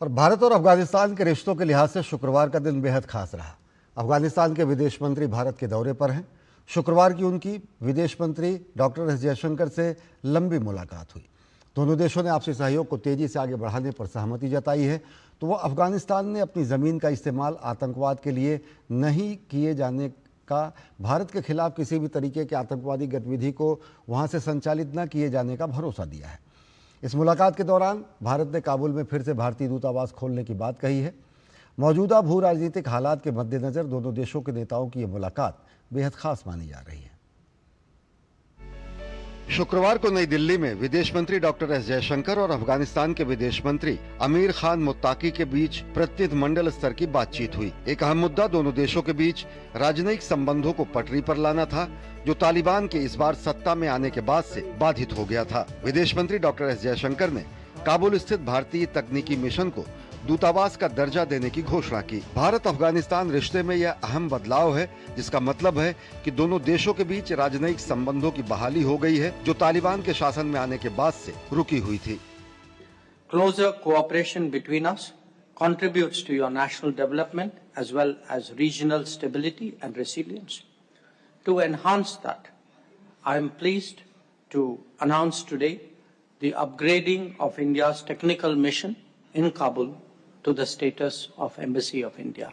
और भारत और अफगानिस्तान के रिश्तों के लिहाज से शुक्रवार का दिन बेहद खास रहा। अफगानिस्तान के विदेश मंत्री भारत के दौरे पर हैं। शुक्रवार की उनकी विदेश मंत्री डॉक्टर एस जयशंकर से लंबी मुलाकात हुई। दोनों देशों ने आपसी सहयोग को तेजी से आगे बढ़ाने पर सहमति जताई है। तो वह अफगानिस्तान ने अपनी ज़मीन का इस्तेमाल आतंकवाद के लिए नहीं किए जाने का, भारत के खिलाफ किसी भी तरीके के आतंकवादी गतिविधि को वहां से संचालित न किए जाने का भरोसा दिया है। इस मुलाकात के दौरान भारत ने काबुल में फिर से भारतीय दूतावास खोलने की बात कही है। मौजूदा भू राजनीतिक हालात के मद्देनज़र दोनों देशों के नेताओं की यह मुलाकात बेहद खास मानी जा रही है। शुक्रवार को नई दिल्ली में विदेश मंत्री डॉक्टर एस जयशंकर और अफगानिस्तान के विदेश मंत्री अमीर खान मुत्ताकी के बीच प्रतिनिधिमंडल स्तर की बातचीत हुई। एक अहम मुद्दा दोनों देशों के बीच राजनयिक संबंधों को पटरी पर लाना था, जो तालिबान के इस बार सत्ता में आने के बाद से बाधित हो गया था। विदेश मंत्री डॉक्टर एस जयशंकर ने काबुल स्थित भारतीय तकनीकी मिशन को दूतावास का दर्जा देने की घोषणा की। भारत अफगानिस्तान रिश्ते में यह अहम बदलाव है, जिसका मतलब है कि दोनों देशों के बीच राजनयिक संबंधों की बहाली हो गई है, जो तालिबान के शासन में आने के बाद से रुकी हुई थी। Closer cooperation between us contributes to your national development as well as regional stability and resilience. To enhance that, I am pleased to announce today the upgrading of India's technical mission in Kabul to the status of Embassy of India.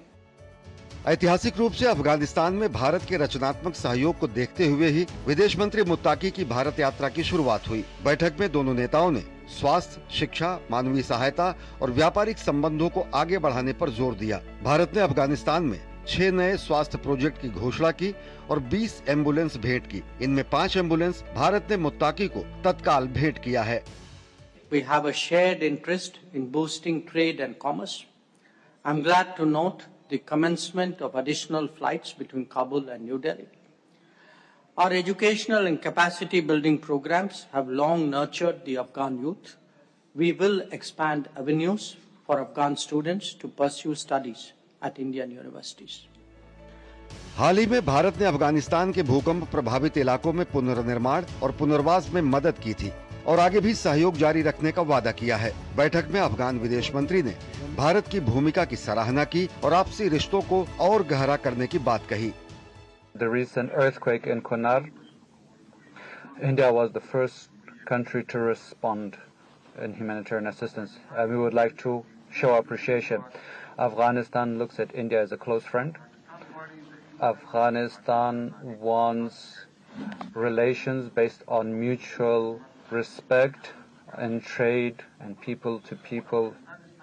ऐतिहासिक रूप से अफगानिस्तान में भारत के रचनात्मक सहयोग को देखते हुए ही विदेश मंत्री मुत्ताकी की भारत यात्रा की शुरुआत हुई। बैठक में दोनों नेताओं ने स्वास्थ्य, शिक्षा, मानवीय सहायता और व्यापारिक संबंधों को आगे बढ़ाने पर जोर दिया। भारत ने अफगानिस्तान में 6 नए स्वास्थ्य प्रोजेक्ट की घोषणा की और 20 एम्बुलेंस भेंट की। इनमें 5 एम्बुलेंस भारत ने मुत्ताकी को तत्काल भेंट किया है। We have a shared interest in boosting trade and commerce. I'm glad to note the commencement of additional flights between Kabul and New Delhi. Our educational and capacity building programs have long nurtured the Afghan youth. We will expand avenues for Afghan students to pursue studies at Indian universities. हाल ही में भारत ने अफगानिस्तान के भूकंप प्रभावित इलाकों में पुनर्निर्माण और पुनर्वास में मदद की थी और आगे भी सहयोग जारी रखने का वादा किया है। बैठक में अफगान विदेश मंत्री ने भारत की भूमिका की सराहना की और आपसी रिश्तों को और गहरा करने की बात कही। The recent earthquake in Kunar, India was the first country to respond in humanitarian assistance. We would like to show appreciation. Afghanistan looks at India as a close friend. Afghanistan wants relations based on mutual respect and trade and people-to-people,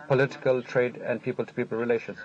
political trade and people-to-people relations.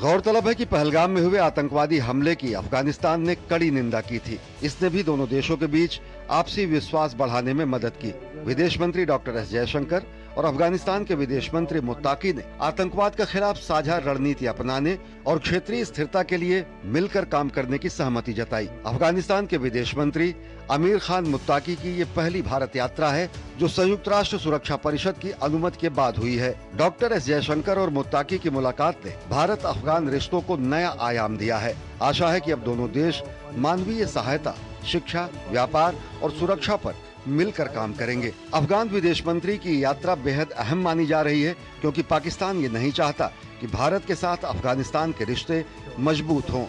गौरतलब है कि पहलगाम में हुए आतंकवादी हमले की अफगानिस्तान ने कड़ी निंदा की थी। इसने भी दोनों देशों के बीच आपसी विश्वास बढ़ाने में मदद की। विदेश मंत्री डॉक्टर एस जयशंकर और अफगानिस्तान के विदेश मंत्री मुत्ताकी ने आतंकवाद के खिलाफ साझा रणनीति अपनाने और क्षेत्रीय स्थिरता के लिए मिलकर काम करने की सहमति जताई। अफगानिस्तान के विदेश मंत्री अमीर खान मुत्ताकी की ये पहली भारत यात्रा है जो संयुक्त राष्ट्र सुरक्षा परिषद की अनुमति के बाद हुई है। डॉक्टर एस जयशंकर और मुत्ताकी की मुलाकात ने भारत अफगान रिश्तों को नया आयाम दिया है। आशा है कि अब दोनों देश मानवीय सहायता, शिक्षा, व्यापार और सुरक्षा पर मिलकर काम करेंगे। अफगान विदेश मंत्री की यात्रा बेहद अहम मानी जा रही है क्योंकि पाकिस्तान ये नहीं चाहता कि भारत के साथ अफगानिस्तान के रिश्ते मजबूत हों।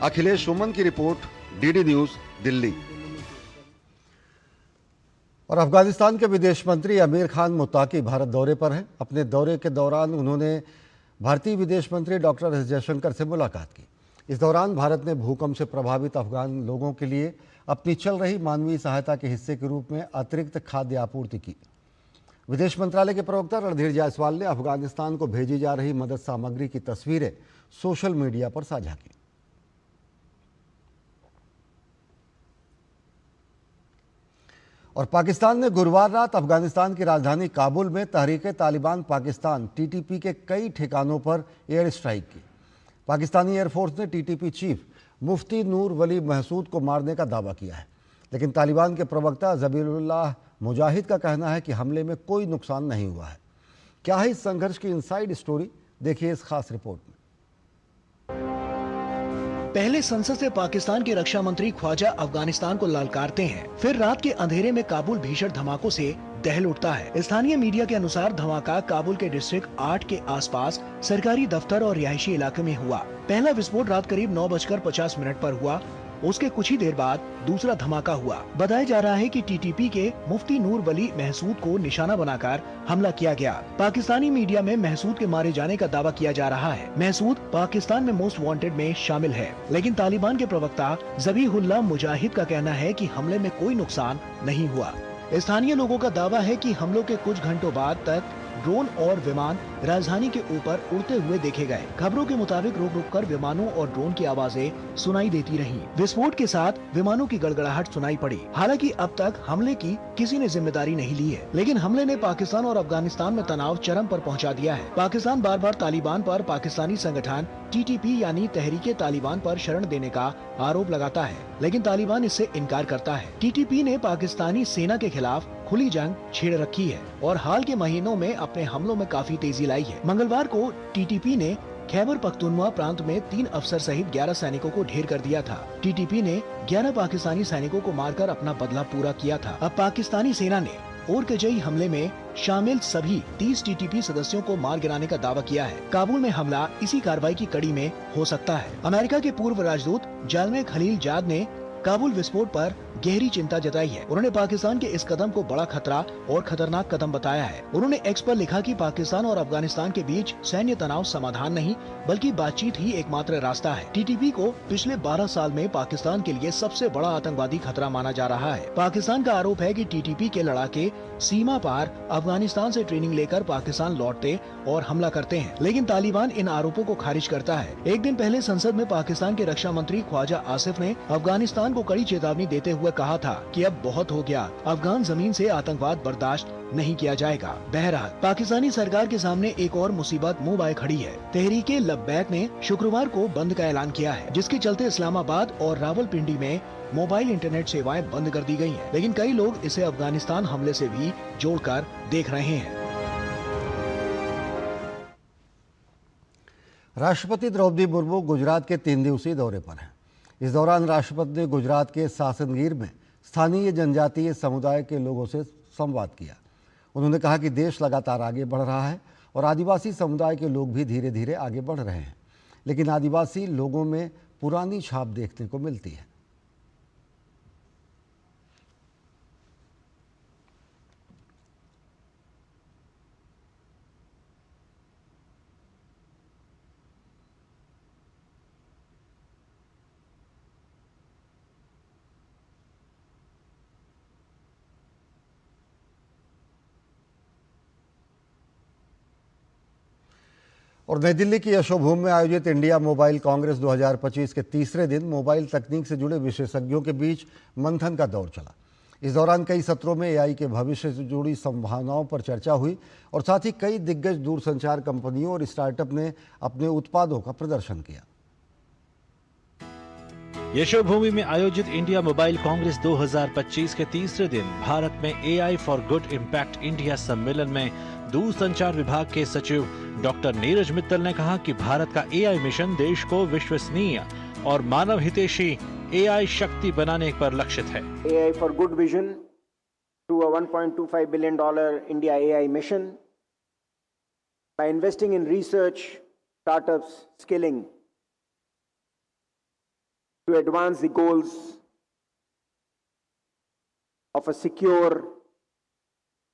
अखिलेश सुमन की रिपोर्ट, डीडी न्यूज, दिल्ली। और अफगानिस्तान के विदेश मंत्री अमीर खान मुत्ताकी भारत दौरे पर हैं। अपने दौरे के दौरान उन्होंने भारतीय विदेश मंत्री डॉक्टर एस जयशंकर से मुलाकात की। इस दौरान भारत ने भूकंप से प्रभावित अफगान लोगों के लिए अपनी चल रही मानवीय सहायता के हिस्से के रूप में अतिरिक्त खाद्य आपूर्ति की। विदेश मंत्रालय के प्रवक्ता रणधीर जायसवाल ने अफगानिस्तान को भेजी जा रही मदद सामग्री की तस्वीरें सोशल मीडिया पर साझा की। और पाकिस्तान ने गुरुवार रात अफगानिस्तान की राजधानी काबुल में तहरीक-ए-तालिबान पाकिस्तान टीटीपी के कई ठिकानों पर एयर स्ट्राइक की। पाकिस्तानी एयरफोर्स ने टीटीपी चीफ मुफ्ती नूर वली महसूद को मारने का दावा किया है। लेकिन तालिबान के प्रवक्ता ज़बीहुल्लाह मुजाहिद का कहना है कि हमले में कोई नुकसान नहीं हुआ है। क्या है इस संघर्ष की इनसाइड स्टोरी, देखिए इस खास रिपोर्ट में। पहले संसद से पाकिस्तान के रक्षा मंत्री ख्वाजा अफगानिस्तान को ललकारते हैं, फिर रात के अंधेरे में काबुल भीषण धमाकों से दहल उठता है। स्थानीय मीडिया के अनुसार धमाका काबुल के डिस्ट्रिक्ट 8 के आसपास सरकारी दफ्तर और रिहायशी इलाके में हुआ। पहला विस्फोट रात करीब 9:50 पर हुआ। उसके कुछ ही देर बाद दूसरा धमाका हुआ। बताया जा रहा है कि टीटीपी के मुफ्ती नूर वली महसूद को निशाना बनाकर हमला किया गया। पाकिस्तानी मीडिया में महसूद के मारे जाने का दावा किया जा रहा है। महसूद पाकिस्तान में मोस्ट वांटेड में शामिल है, लेकिन तालिबान के प्रवक्ता ज़बीहुल्लाह मुजाहिद का कहना है कि हमले में कोई नुकसान नहीं हुआ। स्थानीय लोगों का दावा है कि हमलों के कुछ घंटों बाद तक ड्रोन और विमान राजधानी के ऊपर उड़ते हुए देखे गए। खबरों के मुताबिक रुक रुक कर विमानों और ड्रोन की आवाजें सुनाई देती रहीं। विस्फोट के साथ विमानों की गड़गड़ाहट सुनाई पड़ी। हालांकि अब तक हमले की किसी ने जिम्मेदारी नहीं ली है, लेकिन हमले ने पाकिस्तान और अफगानिस्तान में तनाव चरम पर पहुंचा दिया है। पाकिस्तान बार बार तालिबान पर पाकिस्तानी संगठन टीटीपी यानी तहरीके तालिबान पर शरण देने का आरोप लगाता है, लेकिन तालिबान इससे इनकार करता है। टीटीपी ने पाकिस्तानी सेना के खिलाफ खुली जंग छेड़ रखी है और हाल के महीनों में अपने हमलों में काफी तेजी लाई है। मंगलवार को टीटीपी ने खैबर पख्तूनख्वा प्रांत में 3 अफसर सहित 11 सैनिकों को ढेर कर दिया था। टीटीपी ने 11 पाकिस्तानी सैनिकों को मारकर अपना बदला पूरा किया था। अब पाकिस्तानी सेना ने ओरकजई हमले में शामिल सभी 30 टीटीपी सदस्यों को मार गिराने का दावा किया है। काबुल में हमला इसी कार्रवाई की कड़ी में हो सकता है। अमेरिका के पूर्व राजदूत जालमे खलीलजाद ने काबुल विस्फोट पर गहरी चिंता जताई है। उन्होंने पाकिस्तान के इस कदम को बड़ा खतरा और खतरनाक कदम बताया है। उन्होंने एक्स पर लिखा कि पाकिस्तान और अफगानिस्तान के बीच सैन्य तनाव समाधान नहीं बल्कि बातचीत ही एकमात्र रास्ता है। टीटीपी को पिछले 12 साल में पाकिस्तान के लिए सबसे बड़ा आतंकवादी खतरा माना जा रहा है। पाकिस्तान का आरोप है कि टीटीपी के लड़ाके सीमा पार अफगानिस्तान से ट्रेनिंग लेकर पाकिस्तान लौटते और हमला करते हैं, लेकिन तालिबान इन आरोपों को खारिज करता है। एक दिन पहले संसद में पाकिस्तान के रक्षा मंत्री ख्वाजा आसिफ ने अफगानिस्तान को कड़ी चेतावनी देते हुए कहा था कि अब बहुत हो गया, अफगान जमीन से आतंकवाद बर्दाश्त नहीं किया जाएगा। बहरहाल पाकिस्तानी सरकार के सामने एक और मुसीबत मुंह बाए खड़ी है। तहरीके लब्बैक ने शुक्रवार को बंद का ऐलान किया है, जिसके चलते इस्लामाबाद और रावलपिंडी में मोबाइल इंटरनेट सेवाएं बंद कर दी गई हैं। लेकिन कई लोग इसे अफगानिस्तान हमले से भी जोड़कर देख रहे हैं। राष्ट्रपति द्रौपदी मुर्मू गुजरात के 3 दिवसीय दौरे पर हैं। इस दौरान राष्ट्रपति ने गुजरात के सासनगीर में स्थानीय जनजातीय समुदाय के लोगों से संवाद किया। उन्होंने कहा कि देश लगातार आगे बढ़ रहा है और आदिवासी समुदाय के लोग भी धीरे धीरे आगे बढ़ रहे हैं, लेकिन आदिवासी लोगों में पुरानी छाप देखने को मिलती है। और नई दिल्ली की यशोभूमि में आयोजित इंडिया मोबाइल कांग्रेस 2025 के तीसरे दिन मोबाइल तकनीक से जुड़े विशेषज्ञों के बीच मंथन का दौर चला। इस दौरान कई सत्रों में एआई के भविष्य से जुड़ी संभावनाओं पर चर्चा हुई और साथ ही कई दिग्गज दूरसंचार कंपनियों और स्टार्टअप ने अपने उत्पादों का प्रदर्शन किया। यशोभूमि में आयोजित इंडिया मोबाइल कांग्रेस 2025 के तीसरे दिन भारत में AI for good impact India सम्मेलन में दूरसंचार विभाग के सचिव डॉक्टर नीरज मित्तल ने कहा कि भारत का एआई मिशन देश को विश्वसनीय और मानव हितैषी एआई शक्ति बनाने पर लक्षित है। AI for good vision to a $1.25 billion India AI mission by investing in research, startups, skilling to advance the goals of a secure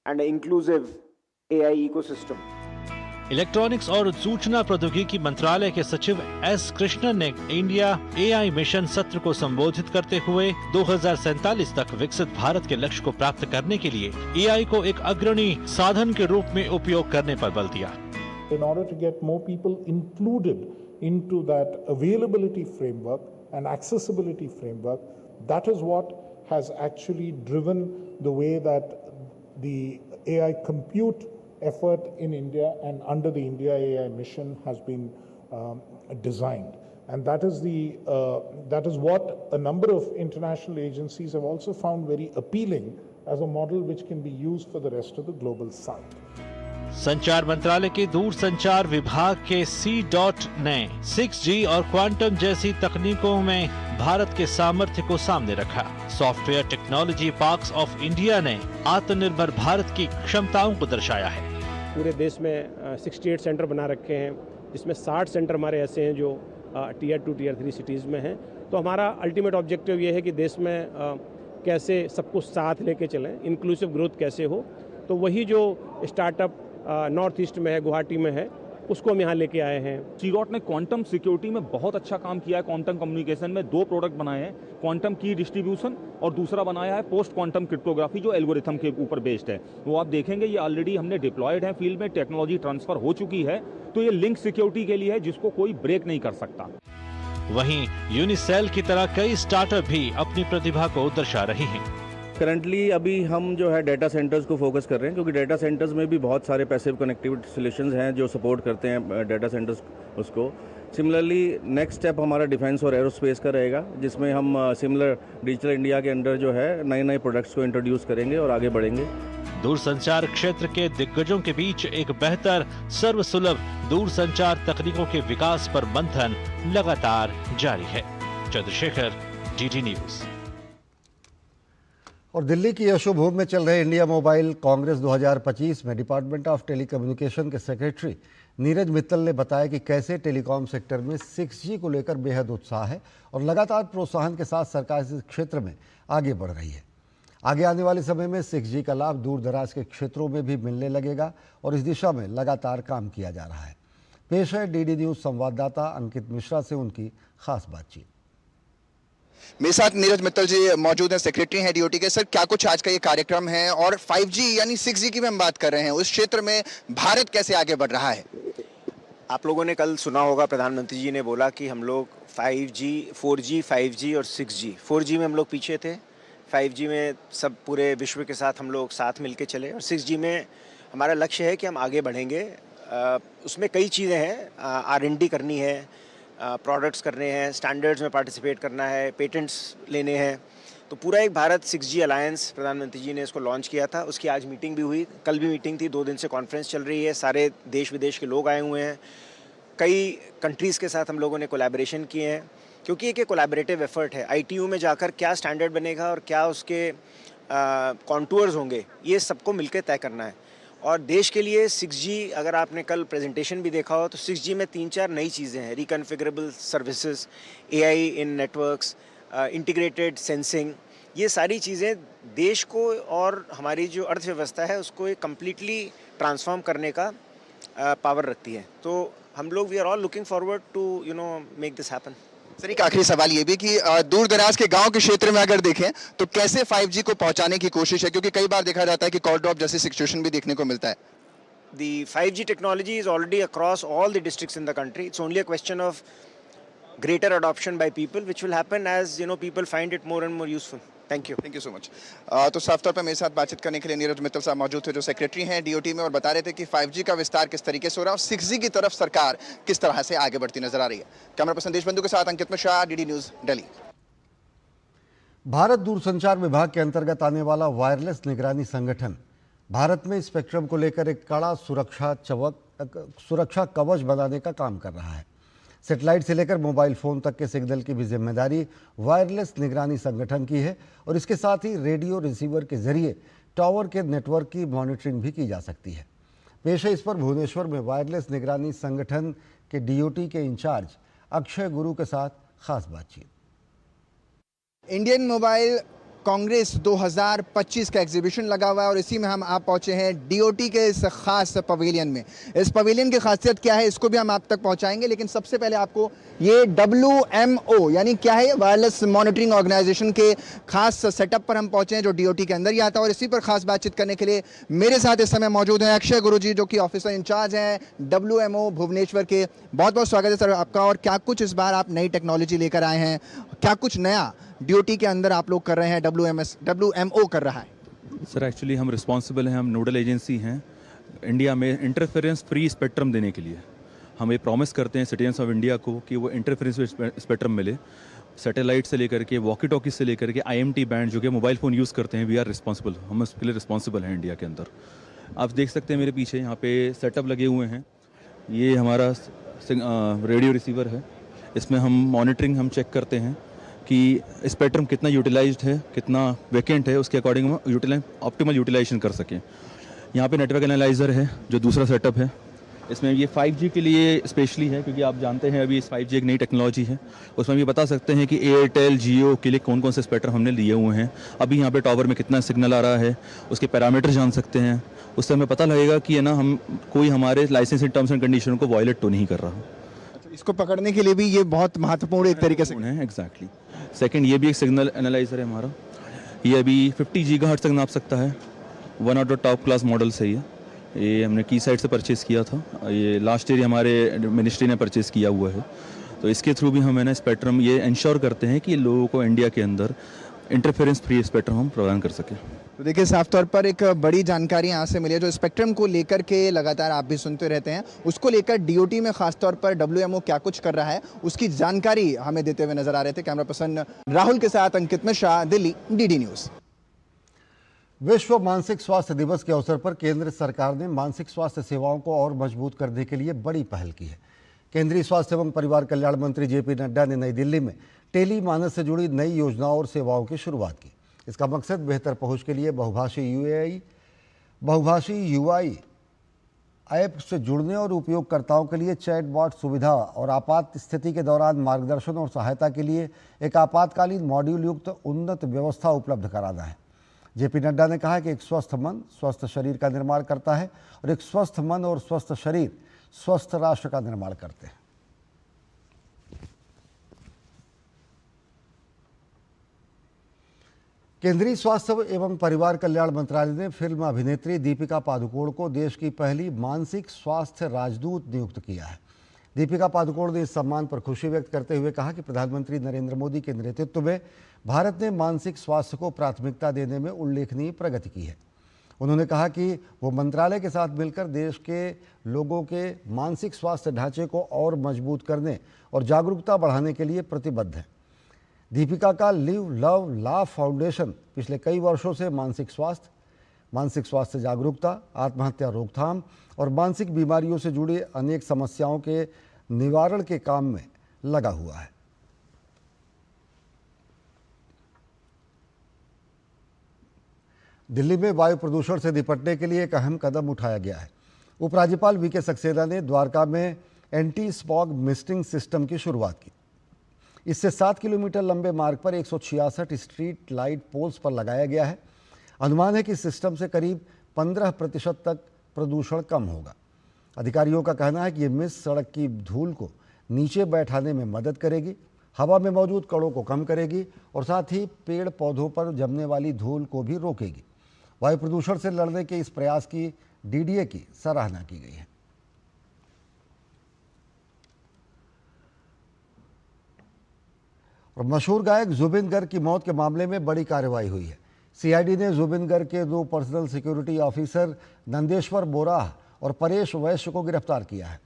and inclusive AI ecosystem. Electronics और सूचना प्रौद्योगिकी मंत्रालय के सचिव एस कृष्णन ने इंडिया एआई मिशन सत्र को संबोधित करते हुए 2047 तक विकसित भारत के लक्ष्य को प्राप्त करने के लिए एआई को एक अग्रणी साधन के रूप में उपयोग करने पर बल दिया। In order to get more people included into that availability framework and accessibility framework, that is what has actually driven the way that the AI compute effort in India and under the India AI mission has been designed. And that is what a number of international agencies have also found very appealing as a model which can be used for the rest of the global south. संचार मंत्रालय के दूरसंचार विभाग के C.NET ने 6G और quantum जैसी तकनीकों में भारत के सामर्थ्य को सामने रखा। Software technology parks of India ने आत्मनिर्भर भारत की क्षमताओं को दर्शाया है। पूरे देश में 68 सेंटर बना रखे हैं, जिसमें 60 सेंटर हमारे ऐसे हैं जो टियर 2 टियर 3 सिटीज़ में हैं। तो हमारा अल्टीमेट ऑब्जेक्टिव ये है कि देश में कैसे सबको साथ लेके चलें, इंक्लूसिव ग्रोथ कैसे हो। तो वही जो स्टार्टअप नॉर्थ ईस्ट में है, गुवाहाटी में है, उसको हम यहाँ लेके आए हैं। C.NET ने क्वांटम सिक्योरिटी में बहुत अच्छा काम किया है। क्वांटम कम्युनिकेशन में 2 प्रोडक्ट बनाए हैं, क्वांटम की डिस्ट्रीब्यूशन और दूसरा बनाया है पोस्ट क्वांटम क्रिप्टोग्राफी जो एल्गोरिथम के ऊपर बेस्ड है। वो आप देखेंगे ये ऑलरेडी हमने डिप्लॉयड है फील्ड में, टेक्नोलॉजी ट्रांसफर हो चुकी है। तो ये लिंक सिक्योरिटी के लिए है जिसको कोई ब्रेक नहीं कर सकता। वहीं यूनिसेल की तरह कई स्टार्टअप भी अपनी प्रतिभा को दर्शा रही हैं। करंटली अभी हम जो है डेटा सेंटर्स को फोकस कर रहे हैं, क्योंकि डेटा सेंटर्स में भी बहुत सारे पैसिव कनेक्टिविटी सॉल्यूशंस हैं जो सपोर्ट करते हैं डेटा सेंटर्स उसको। सिमिलरली नेक्स्ट स्टेप हमारा डिफेंस और एरोस्पेस का रहेगा, जिसमें हम सिमिलर डिजिटल इंडिया के अंडर जो है नए प्रोडक्ट्स को इंट्रोड्यूस करेंगे और आगे बढ़ेंगे। दूरसंचार क्षेत्र के दिग्गजों के बीच एक बेहतर सर्वसुलभ दूरसंचार तकनीकों के विकास पर मंथन लगातार जारी है। Chandrashekhar, DD news. और दिल्ली की यशोभूमि में चल रहे इंडिया मोबाइल कांग्रेस 2025 में डिपार्टमेंट ऑफ टेलीकम्युनिकेशन के सेक्रेटरी नीरज मित्तल ने बताया कि कैसे टेलीकॉम सेक्टर में 6G को लेकर बेहद उत्साह है और लगातार प्रोत्साहन के साथ सरकार इस क्षेत्र में आगे बढ़ रही है। आगे आने वाले समय में 6G का लाभ दूर दराज के क्षेत्रों में भी मिलने लगेगा और इस दिशा में लगातार काम किया जा रहा है। पेश है DD न्यूज संवाददाता अंकित मिश्रा से उनकी खास बातचीत। मेरे साथ नीरज मित्तल जी मौजूद हैं, सेक्रेटरी हैं DOT के। सर, क्या कुछ आज का ये कार्यक्रम है और 5G यानी 6G की भी हम बात कर रहे हैं, उस क्षेत्र में भारत कैसे आगे बढ़ रहा है? आप लोगों ने कल सुना होगा, प्रधानमंत्री जी ने बोला कि हम लोग 5G, 4G, 5G और 6G। 4G में हम लोग पीछे थे, 5G में सब पूरे विश्व के साथ हम लोग साथ मिलके चले और 6G में हमारा लक्ष्य है कि हम आगे बढ़ेंगे। उसमें कई चीज़ें हैं, R&D करनी है, प्रोडक्ट्स करने हैं, स्टैंडर्ड्स में पार्टिसिपेट करना है, पेटेंट्स लेने हैं। तो पूरा एक भारत 6G अलायंस प्रधानमंत्री जी ने इसको लॉन्च किया था। उसकी आज मीटिंग भी हुई, कल भी मीटिंग थी, 2 दिन से कॉन्फ्रेंस चल रही है। सारे देश विदेश के लोग आए हुए हैं, कई कंट्रीज़ के साथ हम लोगों ने कोलैबोरेशन किए हैं, क्योंकि एक कोलैबोरेटिव एफर्ट है। ITU में जाकर क्या स्टैंडर्ड बनेगा और क्या उसके कॉन्टूर्स होंगे, ये सबको मिलकर तय करना है। और देश के लिए 6G, अगर आपने कल प्रेजेंटेशन भी देखा हो तो 6G में 3-4 नई चीज़ें हैं। रिकन्फिगरेबल सर्विसेज, AI इन नेटवर्क्स, इंटीग्रेटेड सेंसिंग, ये सारी चीज़ें देश को और हमारी जो अर्थव्यवस्था है उसको एक कम्प्लीटली ट्रांसफॉर्म करने का पावर रखती है। तो हम लोग we are all looking forward to make this happen. Sir, एक आखिरी सवाल ये भी कि दूर दराज के गांव के क्षेत्र में अगर देखें तो कैसे 5G को पहुंचाने की कोशिश है, क्योंकि कई बार देखा जाता है कि कॉल ड्रॉप जैसी सिचुएशन भी देखने को मिलता है। The 5G technology is already across all the districts in the country. It's only a question of greater adoption by people, which will happen as people find it more and more useful. Thank you so much. तो साफ तौर पर मेरे साथ बातचीत करने के लिए नीरज मित्तल साहब मौजूद थे, जो सेक्रेटरी हैं DOT में, और बता रहे थे कि 5G का विस्तार किस तरीके से हो रहा है और 6G की तरफ सरकार किस तरह से आगे बढ़ती नजर आ रही है। कैमरा पर्सन देशबंधु के साथ अंकित मिश्रा, DD न्यूज, दिल्ली। भारत दूरसंचार विभाग के अंतर्गत आने वाला वायरलेस निगरानी संगठन भारत में स्पेक्ट्रम को लेकर एक कड़ा सुरक्षा कवच बनाने का काम कर रहा है। सैटेलाइट से लेकर मोबाइल फ़ोन तक के सिग्नल की भी जिम्मेदारी वायरलेस निगरानी संगठन की है और इसके साथ ही रेडियो रिसीवर के जरिए टावर के नेटवर्क की मॉनिटरिंग भी की जा सकती है। पेश है इस पर भुवनेश्वर में वायरलेस निगरानी संगठन के DOT के इंचार्ज अक्षय गुरु के साथ खास बातचीत। इंडियन मोबाइल कांग्रेस 2025 का एग्जीबिशन लगा हुआ है और इसी में हम आप पहुंचे हैं DOT के इस खास पवेलियन में। इस पवेलियन की खासियत क्या है इसको भी हम आप तक पहुंचाएंगे, लेकिन सबसे पहले आपको ये WMO यानी क्या है, वायरलेस मॉनिटरिंग ऑर्गेनाइजेशन के खास सेटअप पर हम पहुंचे हैं जो DOT के अंदर ही आता है। और इसी पर खास बातचीत करने के लिए मेरे साथ इस समय मौजूद हैं अक्षय गुरु जी, जो कि ऑफिसर इंचार्ज हैं WMO भुवनेश्वर के। बहुत बहुत स्वागत है सर आपका। और क्या कुछ इस बार आप नई टेक्नोलॉजी लेकर आए हैं, क्या कुछ नया DOT के अंदर आप लोग कर रहे हैं, WMO कर रहा है? सर एक्चुअली हम रिस्पॉन्सिबल हैं, हम नोडल एजेंसी हैं इंडिया में इंटरफेरेंस फ्री स्पेक्ट्रम देने के लिए। हम ये प्रॉमिस करते हैं सिटीजन्स ऑफ इंडिया को कि वो इंटरफेरेंस स्पेक्ट्रम मिले, सैटेलाइट से लेकर के वॉकी टॉकी से लेकर के IMT बैंड जो कि मोबाइल फ़ोन यूज़ करते हैं, वी आर रिस्पॉन्सिबल, हम उसके लिए रिस्पॉन्सिबल हैं इंडिया के अंदर। आप देख सकते हैं मेरे पीछे यहाँ पे सेटअप लगे हुए हैं, ये हमारा रेडियो रिसीवर है, इसमें हम मॉनिटरिंग हम चेक करते हैं कि स्पेक्ट्रम कितना यूटिलाइज्ड है, कितना वैकेंट है, उसके अकॉर्डिंग हम ऑप्टिमल यूटिलाइजेशन कर सकें। यहाँ पे नेटवर्क एनालाइज़र है जो दूसरा सेटअप है, इसमें ये 5G के लिए स्पेशली है क्योंकि आप जानते हैं अभी इस 5G एक नई टेक्नोलॉजी है। उसमें भी बता सकते हैं कि एयरटेल जियो के लिए कौन कौन से स्पेक्ट्रम हमने लिए हुए हैं, अभी यहाँ पे टावर में कितना सिग्नल आ रहा है, उसके पैरामीटर जान सकते हैं। उससे हमें पता लगेगा कि है ना हम कोई हमारे लाइसेंसिंग टर्म्स एंड कंडीशन को वायलेट तो नहीं कर रहा। इसको पकड़ने के लिए भी ये बहुत महत्वपूर्ण एक तरीके से है। एग्जैक्टली। सेकंड, ये भी एक सिग्नल एनालाइजर है हमारा, ये अभी 50 गीगाहर्ट्ज़ तक नाप सकता है, one of the top class models है ये हमने की साइड से परचेज़ किया था, ये लास्ट ईयर हमारे मिनिस्ट्री ने परचेज़ किया हुआ है। तो इसके थ्रू भी हम है ना स्पेक्ट्रम ये इंश्योर करते हैं कि लोगों को इंडिया के अंदर इंटरफेरेंस फ्री स्पेक्ट्रम हम प्रदान कर सकें। तो देखिए साफ तौर पर एक बड़ी जानकारी यहाँ से मिली है, जो स्पेक्ट्रम को लेकर के लगातार आप भी सुनते रहते हैं, उसको लेकर DOT में खासतौर पर WMO क्या कुछ कर रहा है उसकी जानकारी हमें देते हुए नजर आ रहे थे। कैमरा पर्सन राहुल के साथ अंकित मिश्रा, दिल्ली, DD न्यूज़। विश्व मानसिक स्वास्थ्य दिवस के अवसर पर केंद्र सरकार ने मानसिक स्वास्थ्य सेवाओं को और मजबूत करने के लिए बड़ी पहल की है। केंद्रीय स्वास्थ्य एवं परिवार कल्याण मंत्री JP नड्डा ने नई दिल्ली में टेली मानस से जुड़ी नई योजनाओं और सेवाओं की शुरुआत की। इसका मकसद बेहतर पहुंच के लिए बहुभाषी UI ऐप से जुड़ने और उपयोगकर्ताओं के लिए चैटबॉट सुविधा और आपात स्थिति के दौरान मार्गदर्शन और सहायता के लिए एक आपातकालीन मॉड्यूल युक्त उन्नत व्यवस्था उपलब्ध कराना है। JP नड्डा ने कहा कि एक स्वस्थ मन स्वस्थ शरीर का निर्माण करता है और एक स्वस्थ मन और स्वस्थ शरीर स्वस्थ राष्ट्र का निर्माण करते हैं। केंद्रीय स्वास्थ्य एवं परिवार कल्याण मंत्रालय ने फिल्म अभिनेत्री दीपिका पादुकोण को देश की पहली मानसिक स्वास्थ्य राजदूत नियुक्त किया है। दीपिका पादुकोण ने इस सम्मान पर खुशी व्यक्त करते हुए कहा कि प्रधानमंत्री नरेंद्र मोदी के नेतृत्व में भारत ने मानसिक स्वास्थ्य को प्राथमिकता देने में उल्लेखनीय प्रगति की है। उन्होंने कहा कि वो मंत्रालय के साथ मिलकर देश के लोगों के मानसिक स्वास्थ्य ढांचे को और मजबूत करने और जागरूकता बढ़ाने के लिए प्रतिबद्ध है। दीपिका का लिव लव लाफ फाउंडेशन पिछले कई वर्षों से मानसिक स्वास्थ्य जागरूकता, आत्महत्या रोकथाम और मानसिक बीमारियों से जुड़ी अनेक समस्याओं के निवारण के काम में लगा हुआ है। दिल्ली में वायु प्रदूषण से निपटने के लिए एक अहम कदम उठाया गया है। उपराज्यपाल VK सक्सेना ने द्वारका में एंटी स्मॉग मिस्टिंग सिस्टम की शुरुआत की। इससे 7 किलोमीटर लंबे मार्ग पर 166 स्ट्रीट लाइट पोल्स पर लगाया गया है। अनुमान है कि सिस्टम से करीब 15% तक प्रदूषण कम होगा। अधिकारियों का कहना है कि ये मिस्ट सड़क की धूल को नीचे बैठाने में मदद करेगी, हवा में मौजूद कणों को कम करेगी और साथ ही पेड़ पौधों पर जमने वाली धूल को भी रोकेगी। वायु प्रदूषण से लड़ने के इस प्रयास की DDA की सराहना की गई है। और मशहूर गायक जुबिन गर्ग की मौत के मामले में बड़ी कार्रवाई हुई है। CID ने जुबिन गर्ग के 2 पर्सनल सिक्योरिटी ऑफिसर नंदेश्वर बोराह और परेश वैश्य को गिरफ्तार किया है।